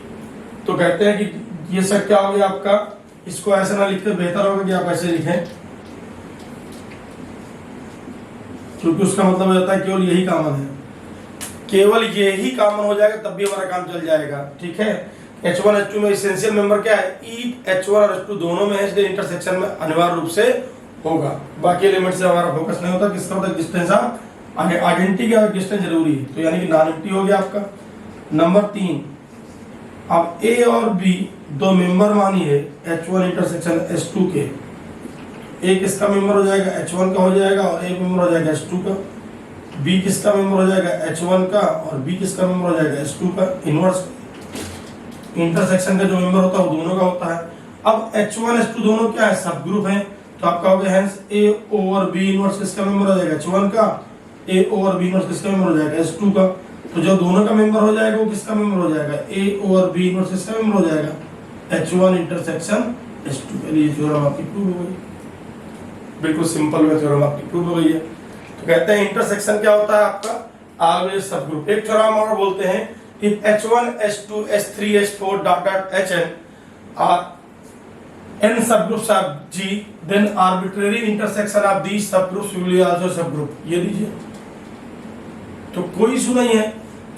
तो कहते हैं कि ये सर क्या हो गया आपका, इसको ऐसे ना लिखते बेहतर होगा कि आप ऐसे लिखें, क्योंकि उसका मतलब हो जाता है केवल यही कॉमन है, केवल यही कॉमन हो जाएगा तब भी हमारा काम चल जाएगा, ठीक है। H1 H2 में एसेंशियल मेंबर क्या है, ई H1 और H2 दोनों में है, इसलिए इंटरसेक्शन में अनिवार्य रूप से होगा। बाकी एलिमेंट से हमारा फोकस नहीं होता, किसका होता है, डिस्टेंस ऑफ आइडेंटिटी का डिस्टेंस जरूरी है, तो यानी कि नॉन एम्प्टी हो गया आपका। नंबर 3, अब ए और बी दो मेंबर मानिए H1 इंटरसेक्शन H2 के। एक इसका मेंबर हो जाएगा H1 का हो जाएगा और एक मेंबर हो जाएगा H2 का। बी किसका मेंबर हो जाएगा, H1 का, और बी किसका मेंबर हो जाएगा, H2 का। इनवर्स इंटरसेक्शन का जो मेंबर होता है वो दोनों का होता है। अब H1 H2 दोनों क्या है, सब ग्रुप है, तो आप कहोगे hence A over B inverse किसका मेंबर हो जाएगा, H1 का। A ओवर B इनवर्स किसका मेंबर हो जाएगा, H2 का। तो जो दोनों का मेंबर हो जाएगा वो किसका मेंबर हो जाएगा, A ओवर B इनवर्स किसका मेंबर हो जाएगा, H1 इंटरसेक्शन H2 के लिए। थ्योरम आपकी प्रूव हो गई, बिल्कुल सिंपल में थ्योरम आपकी प्रूव हो गई है। तो कहते हैं इंटरसेक्शन क्या होता है आपका, ऑलवेज सब ग्रुप। एक थ्योरम और बोलते हैं, if H1 H2 H3 H4 dot dot Hn are n subgroups of G, then arbitrary intersection of these subgroups will be also subgroup। ये लीजिए, तो कोई इशू नहीं है,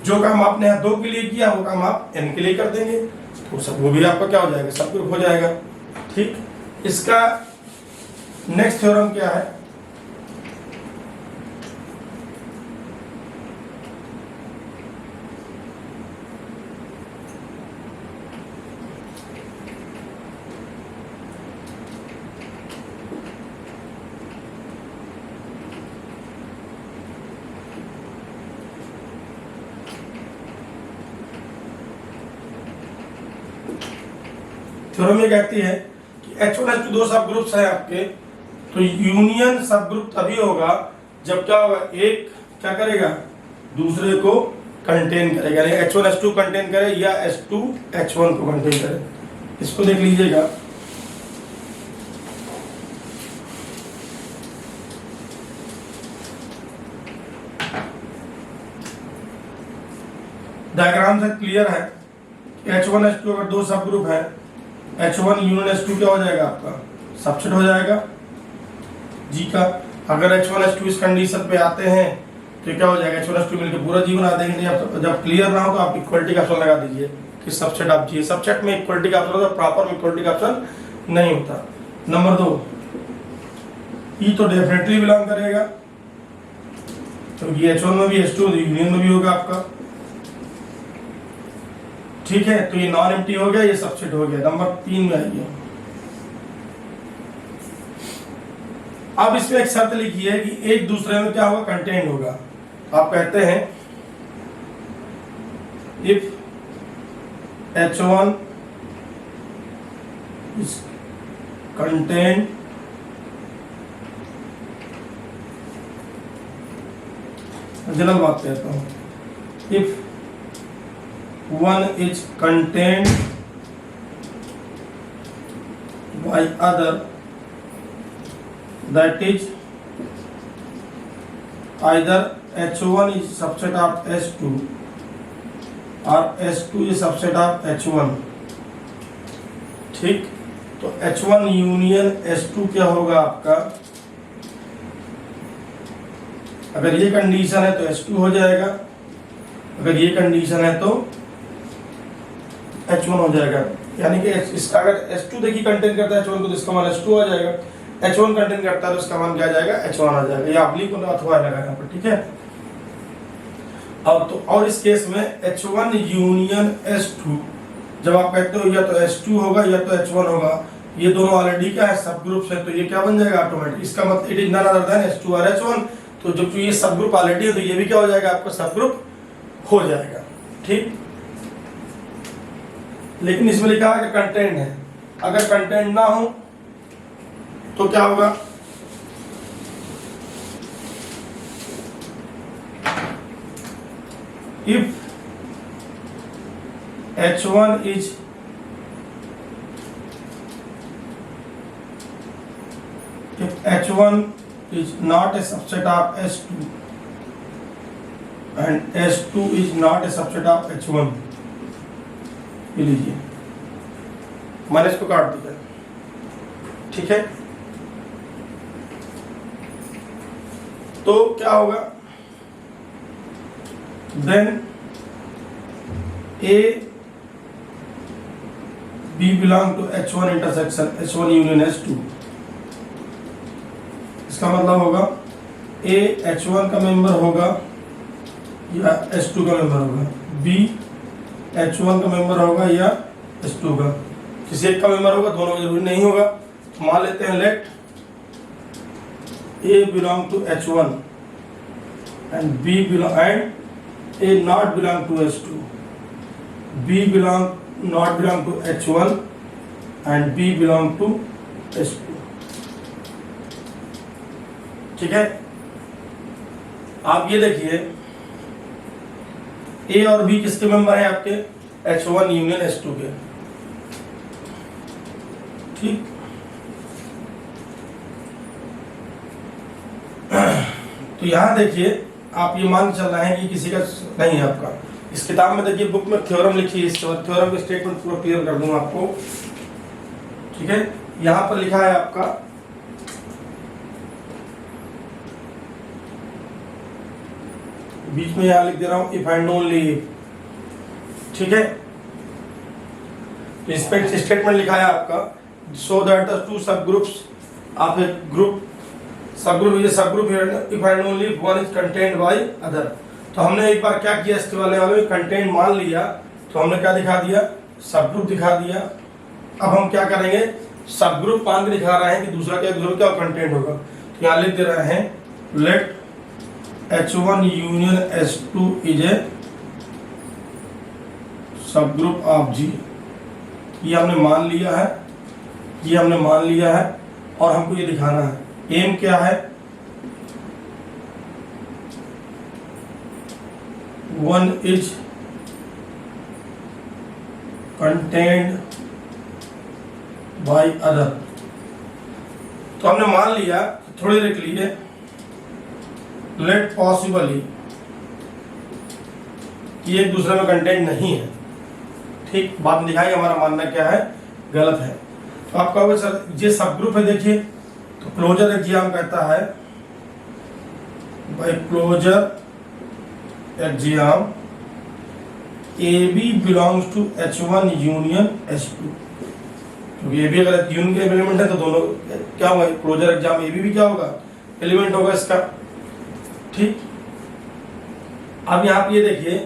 जो काम आपने यहाँ 2 के लिए किया वो काम आप n के लिए कर देंगे, तो सब वो भी आपका क्या हो जाएगा, सब ग्रुप हो जाएगा, ठीक। इसका नेक्स्ट थ्योरम क्या है, थ्योरम ये कहती है कि H1H2 दो सब ग्रुप्स हैं आपके, तो यूनियन सब ग्रुप तभी होगा जब क्या होगा, एक क्या करेगा दूसरे को कंटेन करेगा, यानी H1H2 कंटेन करे या H2 H1 को कंटेन करे। इसको देख लीजिएगा, डायग्राम से क्लियर है कि H1H2 अगर दो सब ग्रुप है, H1 यूनियन H2 क्या हो जाएगा आपका सबसेट हो जाएगा जी का। अगर H1H2 इस कंडीशन पे आते हैं तो क्या हो जाएगा, H1H2 मिलकर पूरा जी बना देंगे। नहीं आप जब क्लियर ना हो तो आप इक्वलिटी का ऑप्शन लगा दीजिए कि सबसेट आप जी, सबसेट में इक्वलिटी का ऑप्शन होता है, प्रॉपर में इक्वलिटी का ऑप्शन नहीं होता। नंबर 2, ई तो डेफिनेटली बिलोंग करेगा, तो ये H1 में भी H2 यूनियन में भी होगा आपका, ठीक है। तो ये नॉन एम्प्टी हो गया, ये सबसेट हो गया। नंबर 3 में आइए, अब इसमें एक शर्त लिखी है कि एक दूसरे में क्या होगा, कंटेंट होगा। आप कहते हैं if H1 is contained general बात कहता हूं, if one is contained by other, that is either H1 is subset of H2 or H2 is subset of H1, ठीक। तो H1 यूनियन H2 क्या होगा आपका, अगर ये कंडीशन है तो H2 हो जाएगा, अगर ये कंडीशन है तो H1 हो जाएगा। यानी कि इसका अगर H2 देखिए कंटेन करता है H1 को, तो इसका मान H2 आ जाएगा। H1 कंटेन करता है तो इसका मान क्या आ जाएगा, H1 आ जाएगा। ये ऑब्लिक अथवा लगा यहाँ पर, ठीक है। अब तो और इस केस में H1 यूनियन H2, जब आप कहते हो या तो H2 होगा या तो H1 होगा, ये दोनों ऑलरेडी क्या है सब ग्रुप्स है, तो ये क्या बन जाएगा ऑटोमेटिक, इसका मतलब it is none other than H2 और H1। तो जब ये सब ग्रुप ऑलरेडी है तो ये भी क्या हो जाएगा आपका सब ग्रुप हो जाएगा, ठीक। लेकिन इसमें लिखा है कि कंटेंट है, अगर कंटेंट ना हो तो क्या होगा, if H1 is not a subset of H2 and H2 is not a subset of H1, ये लीजिए मैंने इसको काट दिया, ठीक है। तो क्या होगा, then A B belong to H1 intersection H1 union H2। इसका मतलब होगा A H1 का मेंबर होगा या H2 का मेंबर होगा, B H1 का मेंबर होगा या H2 का, किसी एक का मेंबर होगा, दोनों का जरूरी नहीं होगा। तो मान लेते हैं let A belong to H1 and B belong and A not belong to H2, B belong not belong to H1 and B belong to H2, ठीक है। आप ये देखिए A और B किसके मेंबर हैं आपके, H1 यूनियन H2 के, ठीक। तो यहां देखिए आप ये मान चल रहे हैं कि किसी का नहीं है आपका। इस किताब में देखिए बुक में थ्योरम लिखी है, इस थ्योरम का स्टेटमेंट पूरा क्लियर कर दूंगा आपको, ठीक है। यहां पर लिखा है आपका बीच में यहां लिख दे रहा हूं इफ एंड ओनली, ठीक है। स्टेटमेंट लिखा है आपका so that the two subgroups of A group, सब ग्रुप इज सब group if and only one is contained by other. तो हमने एक बार क्या किया, इसके वाले में कंटेंट मान लिया तो हमने क्या दिखा दिया, सब ग्रुप दिखा दिया। अब हम क्या करेंगे, सब ग्रुप मान के दिखा रहे हैं कि दूसरा क्या ग्रुप क्या कंटेंट होगा। तो यहाँ लिख दे रहे हैं late H1 union H2 is a subgroup of G, ये हमने मान लिया है, ये हमने मान लिया है और हमको ये दिखाना है एम क्या है, 1 is contained by other। तो हमने मान लिया, थोड़ी देर के लिए लेट पॉसिबली कि एक दूसरे में कंटेंट नहीं है, ठीक, बाद में दिखाएंगे हमारा मानना क्या है, गलत है। तो आप कहोगे सर ये सब ग्रुप है, देखिए तो क्लोजर एग्जाम कहता है by closure axiom A B belongs to H1 union H2, क्योंकि ए बी अगर यूनियन के एलिमेंट है तो दोनों क्या होगा, क्लोजर एग्जाम ए बी क्या होगा, एलिमेंट होगा इसका, ठीक। अब यहाँ पे ये देखिए,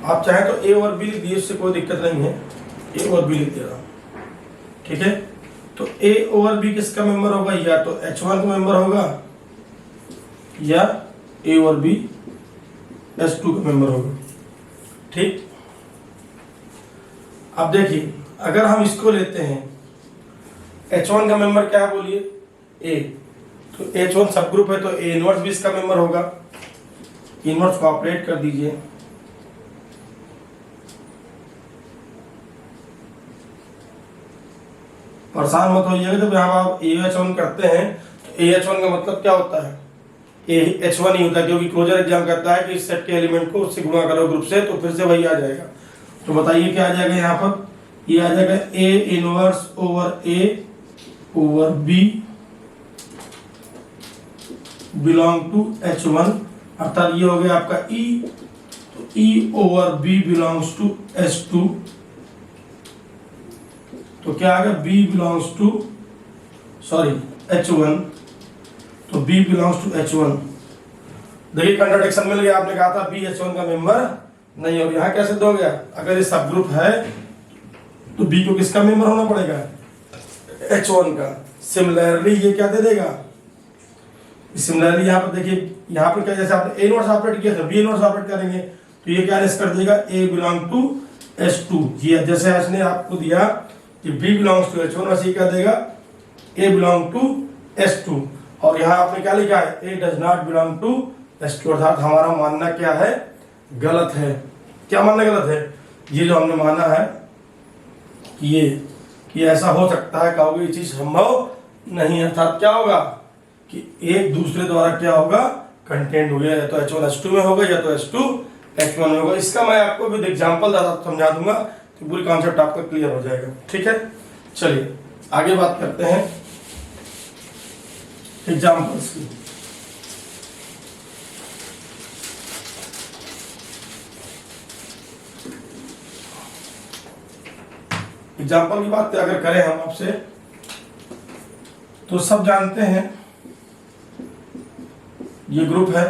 आप चाहे तो ए और बी लिख दिए, इससे कोई दिक्कत नहीं है, ए और बी लिख दे रहा हूं, ठीक है। तो ए और बी किसका मेंबर होगा, या तो H1 का मेंबर होगा या ए और बी H2 का मेंबर होगा, ठीक। अब देखिए अगर हम इसको लेते हैं, H1 का मेंबर क्या है बोलिए, ए, तो H1 सब ग्रुप है तो ए इनवर्स भी इसका मेंबर होगा, इनवर्स को ऑपरेट कर दीजिए, परेशान मत होइएगा जब यहाँ आप AH1 करते हैं तो AH1 का मतलब क्या होता है, AH1 ही होता है, क्योंकि क्लोजर एग्जाम कहता है कि इस सेट के एलिमेंट को उससे गुणा करो ग्रुप से, तो फिर से वही आ जाएगा। तो बताइए क्या आ जाएगा यहाँ पर, ये आ जाएगा A inverse over A over B belong to H1, अर्थात ये हो गया आपका E, तो E over B belongs to H2, तो क्या आ गया B बिलोंग्स टू H1, तो B बिलोंग्स टू H1। देखिए कंट्राडिक्शन मिल गया, आपने कहा था B H1 का मेंबर नहीं हो, यहाँ कैसे हो गया, अगर ये सब ग्रुप है तो B को किसका मेंबर होना पड़ेगा, H1 का। सिमिलरली ये क्या दे देगा, सिमिलरली यहाँ पर देखिए, यहाँ पर क्या, जैसे आपने A इनवर्स ऑपरेट किया था B इनवर्स ऑपरेट करेंगे तो ये क्या रेस कर देगा, A बिलोंग टू H2, ये जैसे इसने आपको दिया कि B बिलोंग्स टू H1, वैसे क्या देगा A बिलोंग टू H2, और यहाँ आपने क्या लिखा है, A does not belong to H2, अर्थात हमारा मानना क्या है, गलत है। क्या मानना गलत है, ये जो हमने माना है कि ऐसा हो सकता है, कहोगे ये चीज संभव नहीं है, अर्थात क्या होगा कि एक दूसरे द्वारा क्या होगा, कंटेंट हो गया, या तो H1 H2 में होगा या तो H2 H1 में होगा। इसका मैं आपको भी एग्जाम्पल समझा दूंगा तो पूरी कॉन्सेप्ट आपका क्लियर हो जाएगा, ठीक है। चलिए आगे बात करते हैं एग्जाम्पल्स की। एग्जाम्पल की बात अगर करें हम आपसे, तो सब जानते हैं ये ग्रुप है,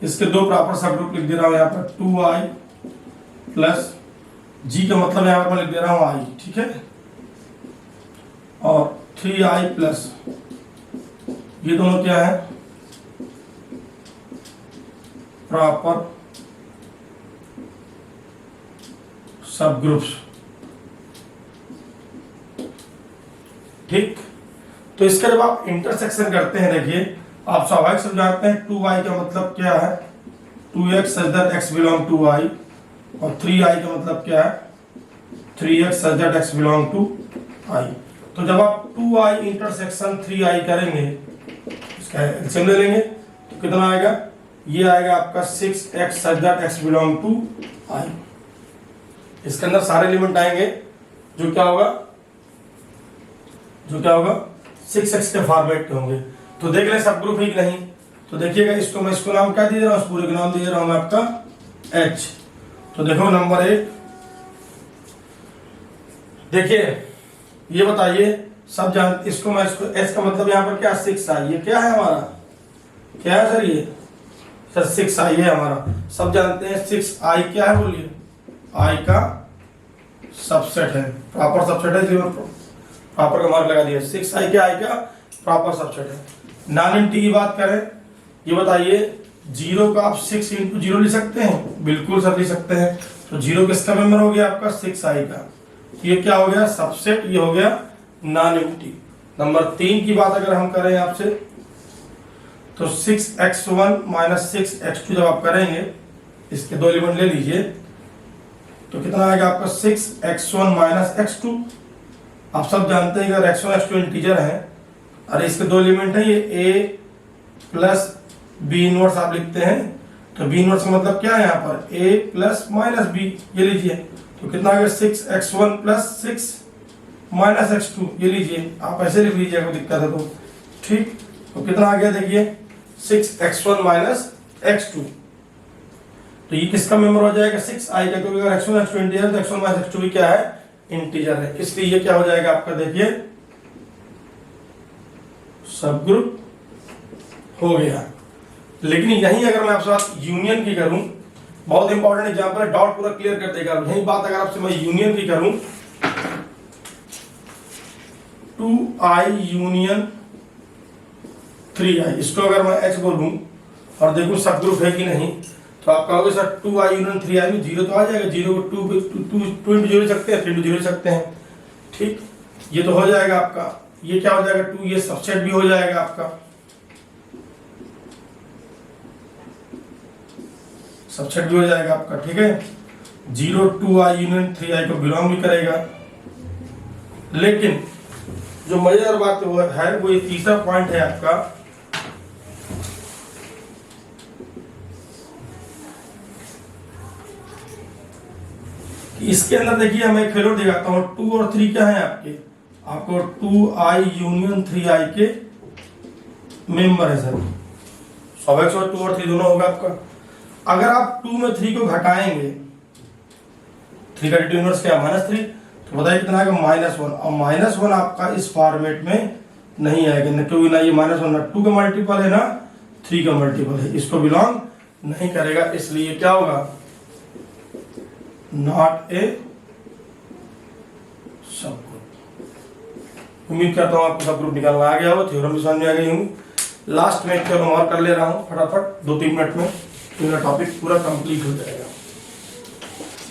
इसके दो प्रॉपर सब ग्रुप लिख दे रहा हूं यहाँ पर, 2i प्लस G का मतलब यहाँ पर मैं लिख दे रहा हूं i, ठीक है, और 3i प्लस, ये दोनों क्या है, प्रॉपर सब ग्रुप्स, ठीक। तो इसका जब आप इंटरसेक्शन करते हैं, देखिए आप स्वाभाविक सब जानते हैं 2i का मतलब क्या है, 2x such that x belong to i, और 3i का मतलब क्या है, 3x such that x belong to i। तो जब आप 2i इंटरसेक्शन 3i करेंगे, इसका एलसीएम ले लेंगे तो कितना आएगा, ये आएगा आपका 6x such that x belong to i। इसके अंदर सारे एलिमेंट आएंगे जो क्या होगा 6x के फॉर्मेट में होंगे। तो देख लें सब ग्रुप ही नहीं, तो देखिएगा इसको मैं इसको नाम क्या दे रहा हूँ, पूरे का नाम दे रहा हूँ मैं आपका H। तो देखो नंबर 1, देखिए ये बताइए सब जान, इसको मैं इसको H का मतलब यहाँ पर क्या 6i, ये क्या है हमारा, क्या है सर, ये सर 6i है हमारा, सब जानते हैं 6i क्या है बोलिए, i का सबसेट है, प्रॉपर सबसेट है, प्रॉपर का मार्क लगा दिया, 6i क्या i का प्रॉपर सबसेट है। नॉन एम्प्टी की बात करें, ये बताइए जीरो का आप 6 इंटू जीरो लिख सकते हैं, बिल्कुल सर लिख सकते हैं। तो जीरो किसका मेंबर हो गया आपका 6i का, ये क्या हो गया सबसेट, ये हो गया नॉन एम्प्टी। नंबर 3 की बात अगर हम करें आपसे तो 6x1 माइनस 6x2 जब आप करेंगे, इसके दो एलिमेंट ले लीजिए तो कितना आएगा आपका 6x1 माइनस x2। आप सब जानते हैं कि x1 x2 इंटीजर है, अरे इसके दो एलिमेंट है, ये a प्लस बी इनवर्स आप लिखते हैं, तो बी इनवर्स का मतलब क्या है यहाँ पर a प्लस माइनस बी, ये लीजिए तो कितना आ गया 6x1 प्लस 6 माइनस x2, ये लीजिए आप ऐसे लिख लीजिए कोई दिक्कत है तो, ठीक। तो कितना आ गया देखिए 6x1 माइनस x2, तो ये किसका मेंबर हो जाएगा 6i का, क्योंकि अगर x1 x2 इंटीजर तो x1 माइनस x2 भी क्या है इंटीजर है, इसलिए ये क्या हो जाएगा आपका देखिए सब ग्रुप हो गया। लेकिन यही अगर मैं आपसे बात यूनियन की करूं, बहुत इंपॉर्टेंट एग्जांपल है, डाउट पूरा क्लियर कर देगा। यही बात अगर आपसे मैं यूनियन की करूं 2i यूनियन 3i, इसको अगर मैं h बोलूं और देखूं सब ग्रुप है कि नहीं, तो आप कहोगे सर 2i यूनियन 3i में जीरो तो आ जाएगा, जीरो को 2 इंटू जीरो सकते हैं, 3 इंटू जीरो सकते हैं, ठीक। ये तो हो जाएगा आपका, ये क्या हो जाएगा 2, ये सबसेट भी हो जाएगा आपका, सबसेट भी हो जाएगा आपका, ठीक है। 0 2i यूनियन 3i को बिलोंग भी करेगा। लेकिन जो मजेदार बात है वो ये तीसरा पॉइंट है आपका, इसके अंदर देखिए मैं एक फेलोर दिखाता हूँ, 2 और 3 क्या है आपको 2i यूनियन 3i के मेंबर है सर, स्वाभाविक और 2 और 3 दोनों होगा आपका। अगर आप 2 में 3 को घटाएंगे, 3 का डिटरमिनेंट इनवर्स क्या है -3, तो बताइए कितना आएगा -1, और -1 आपका इस फॉर्मेट में नहीं आएगा, क्योंकि ना ये -1 ना 2 का मल्टीपल है ना 3 का मल्टीपल है, इसको बिलोंग नहीं करेगा, इसलिए क्या होगा नॉट ए सब ग्रुप। उम्मीद करता हूं आपको सब ग्रुप निकालना आ गया हो, थ्योरम भी समझ में आ गई हूँ। लास्ट में एक थ्योरम और कर ले रहा हूँ फटाफट 2-3 मिनट में, तो मेरा टॉपिक पूरा कंप्लीट हो जाएगा।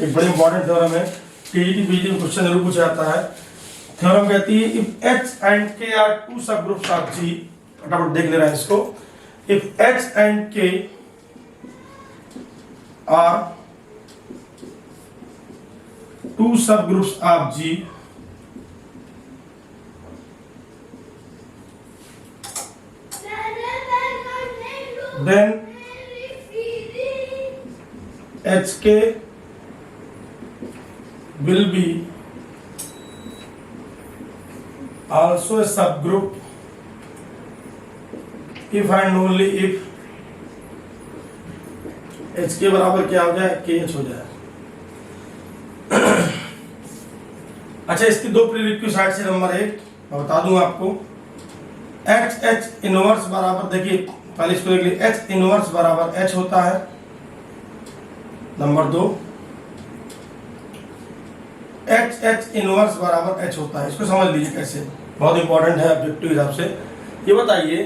एक बड़ी इंपॉर्टेंट थ्योरम है, टीजीटी पीजी में क्वेश्चन जरूर पूछा जाता है। थ्योरम कहती है if h and k are two subgroups of G, फटाफट देख ले रहा है इसको, if h and k are two subgroups of G, then HK will be also a subgroup if and only if HK बराबर क्या हो जाए KH हो जाए। अच्छा, इसकी दो प्रीरिक्विजिट है। नंबर 1 मैं बता दूं आपको, H इनवर्स बराबर, देखिए पहले इसको देख लीजिए, H इनवर्स बराबर H होता है। नंबर 2 H इनवर्स बराबर H होता है। इसको समझ लीजिए कैसे, बहुत इंपॉर्टेंट है ऑब्जेक्टिव हिसाब से। ये बताइए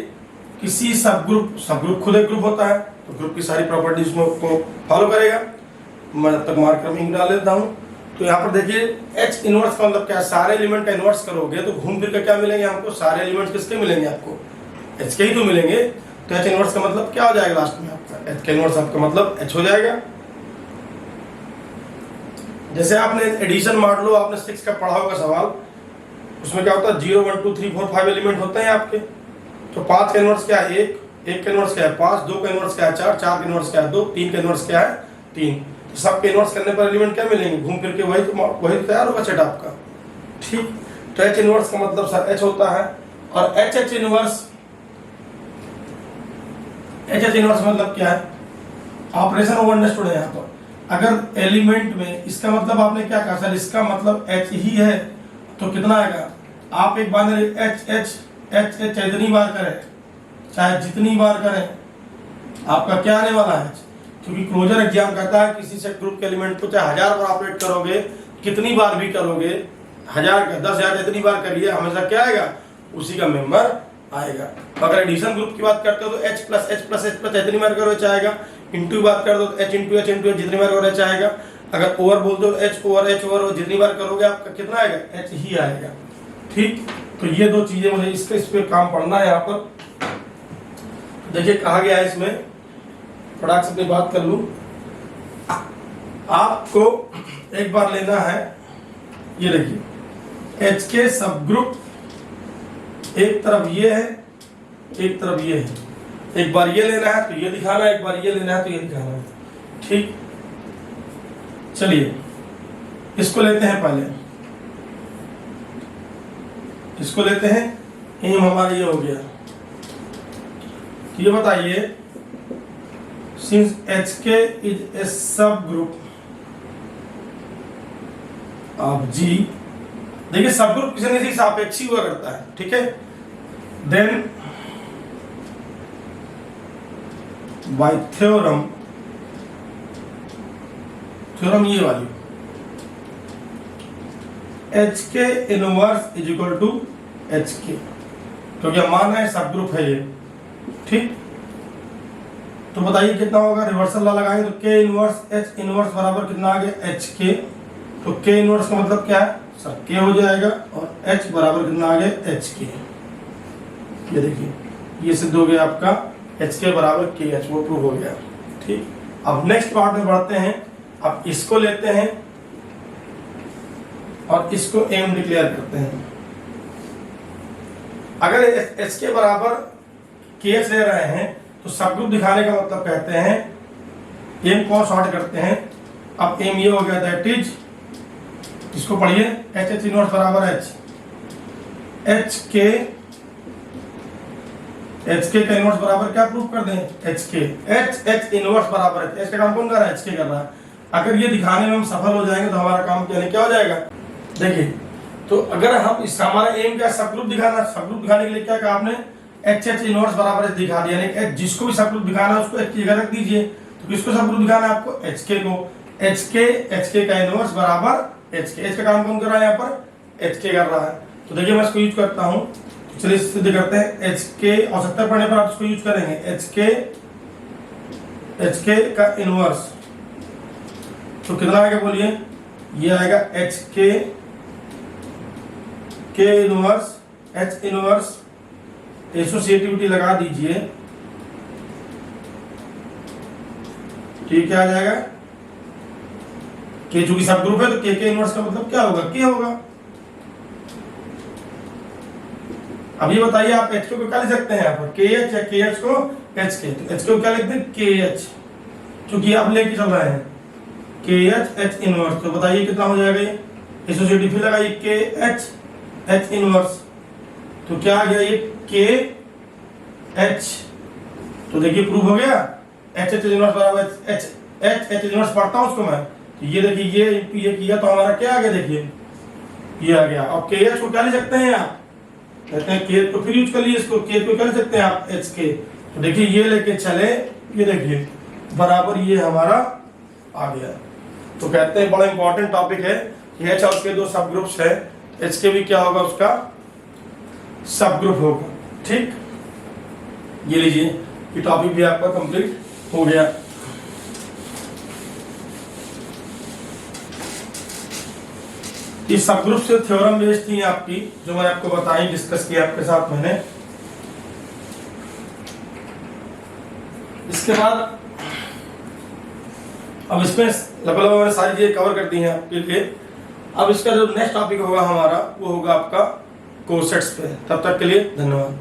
किसी सब ग्रुप खुद एक ग्रुप होता है, तो ग्रुप की सारी प्रॉपर्टीज को फॉलो करेगा। मैं तब तक मार्कर में डाल देता हूँ। तो यहाँ पर देखिए H इनवर्स का मतलब क्या है, सारे एलिमेंट का इनवर्स करोगे तो घूम फिर कर क्या मिलेंगे हमको, सारे एलिमेंट किसके मिलेंगे आपको, H के ही तो मिलेंगे। तो H इनवर्स का मतलब क्या हो जाएगा लास्ट में आपका, H का इनवर्स आपका मतलब H हो जाएगा। जैसे आपने एडिशन मान लो, आपने 6 का पढ़ा होगा सवाल, उसमें क्या होता है 0 1 2 3 4 5 एलिमेंट होते हैं आपके। तो 5 का इनवर्स क्या है 1 का इनवर्स क्या है 5, 2 का इनवर्स क्या है 4 का इनवर्स क्या है 2, 3 का इनवर्स क्या है 3। तो सबके इनवर्स करने पर एलिमेंट क्या मिलेंगे, घूम फिर के वही तैयार होगा सेट आपका, ठीक। तो H इनवर्स का मतलब सर H होता है। और H इनवर्स मतलब क्या है, ऑपरेशन ओवर अंडरस्टूड है यहाँ पर। अगर एलिमेंट में, इसका मतलब आपने क्या कहा सर, इसका मतलब H ही है, तो कितना आएगा, आप एक बार H जितनी बार करें, चाहे जितनी बार करें, आपका क्या आने वाला है, क्योंकि क्लोजर एग्जाम कहता है किसी से ग्रुप के एलिमेंट को चाहे 1000 बार ऑपरेट करोगे, कितनी बार भी करोगे, 1000 10,000 जितनी बार करिए, हमेशा क्या आएगा, उसी का मेंबर आएगा। अगर एडिशन ग्रुप की बात करते हो तो H plus H plus H plus जितनी बार करो H आएगा। इंटू की बात करते हो तो H इंटू H इंटू जितनी बार करो H आएगा। अगर ओवर बोलते हो तो H ओवर जितनी बार करोगे आपका कितना आएगा, H ही आएगा। ठीक, तो ये दो चीजें मुझे इस पे काम पढ़ना है। यहाँ पर देखिए कहा गया है, इसमें फटाक से अपनी बात कर लूं, आपको एक बार लेना है, ये देखिए H के सब ग्रुप एक तरफ ये है, एक तरफ ये है। एक बार ये लेना है तो ये दिखाना है, एक बार ये लेना है तो ये दिखाना है। ठीक, चलिए इसको लेते हैं, पहले इसको लेते हैं। एम हमारा ये हो गया। तो ये बताइए, since HK is a subgroup of G, देखिए सब ग्रुप किसी न किसी सापेक्षी हुआ करता है, ठीक है। देन बाय थ्योरम, थ्योरम ये वाली, HK inverse is equal to HK, क्योंकि हम मान रहे हैं सब ग्रुप है ये। ठीक, तो बताइए कितना होगा, रिवर्सल ला लगाएंगे तो K इनवर्स H इनवर्स बराबर कितना आ गया, HK। तो K इनवर्स का मतलब क्या है सर, K हो जाएगा, और H बराबर कितना आ गया, HK। ये देखिए ये सिद्ध हो गया आपका HK बराबर KH, वो प्रूव हो गया। ठीक, अब नेक्स्ट पार्ट में बढ़ते हैं। अब इसको लेते हैं और इसको एम डिक्लेयर करते हैं। अगर HK बराबर KH ले रहे हैं तो सब ग्रुप दिखाने का मतलब कहते हैं एम को शॉर्ट करते हैं। अब एम ये हो गया, दैट इज, इसको पढ़िए, HH इनवर्स बराबर HK का इनवर्स बराबर क्या प्रूफ कर दें, HK। H इनवर्स बराबर है, H का काम कौन कर रहा है, HK कर रहा है। अगर ये दिखाने में हम सफल हो जाएंगे तो हमारा काम क्या हो जाएगा। देखिए, तो अगर हम इस, हमारा एम क्या, सब ग्रुप दिखाना, सब ग्रुप दिखाने के लिए क्या कहा आपने, HH इनवर्स बराबर दिखा दिया, यानी जिसको भी सब ग्रुप दिखाना है उसको एक की जगह रख दीजिए। तो किसको सब ग्रुप दिखाना है आपको, HK को। HK का इनवर्स बराबर HK का काम कौन कर रहा है, यहाँ पर HK कर रहा है। तो देखिए मैं इसको यूज करता हूँ, चलिए सिद्ध करते हैं। HK आवश्यकता पड़ने पर आप इसको यूज करेंगे, HK का इनवर्स, तो कितना आएगा बोलिए, ये आएगा HK K inverse H inverse, associativity लगा दीजिए, ठीक है, आ जाएगा K, चूंकि सब ग्रुप है तो K इनवर्स का मतलब क्या होगा, K होगा। अब ये बताइए आप HK को क्या लिख सकते हैं यहाँ पर, KH या KH को HK, तो HK को क्या लिखते हैं, KH, क्योंकि आप लेके चल रहे हैं KH H इनवर्स। तो बताइए कितना हो जाएगा, ये एसोसिएटिव फिर लगाइए KH H इनवर्स, तो क्या आ गया, ये KH। तो देखिए प्रूफ हो गया, HH इनवर्स बराबर H इनवर्स पढ़ता हूं उसको मैं, तो ये देखिए ये किया तो हमारा क्या आ गया, देखिए ये आ गया। अब KH को क्या लिख सकते हैं आप, कहते हैं KH को फिर यूज कर लिए, इसको KH को क्या लिख सकते हैं आप, HK। तो देखिए ये लेके चले, ये देखिए बराबर ये हमारा आ गया। तो कहते हैं बड़ा इंपॉर्टेंट टॉपिक है, H और उसके दो सब ग्रुप्स है, HK भी क्या होगा, उसका सब ग्रुप होगा। ठीक, ये लीजिए, ये टॉपिक भी आपका कंप्लीट हो गया। इस सब ग्रुप से थ्योरम बेस्ड थी आपकी, जो मैंने आपको बताई, डिस्कस किया आपके साथ मैंने। इसके बाद अब इसमें लगभग मैंने सारी चीजें कवर कर दी हैं आपके लिए। अब इसका जो नेक्स्ट टॉपिक होगा हमारा, वो होगा आपका कोसेट्स पे। तब तक के लिए धन्यवाद।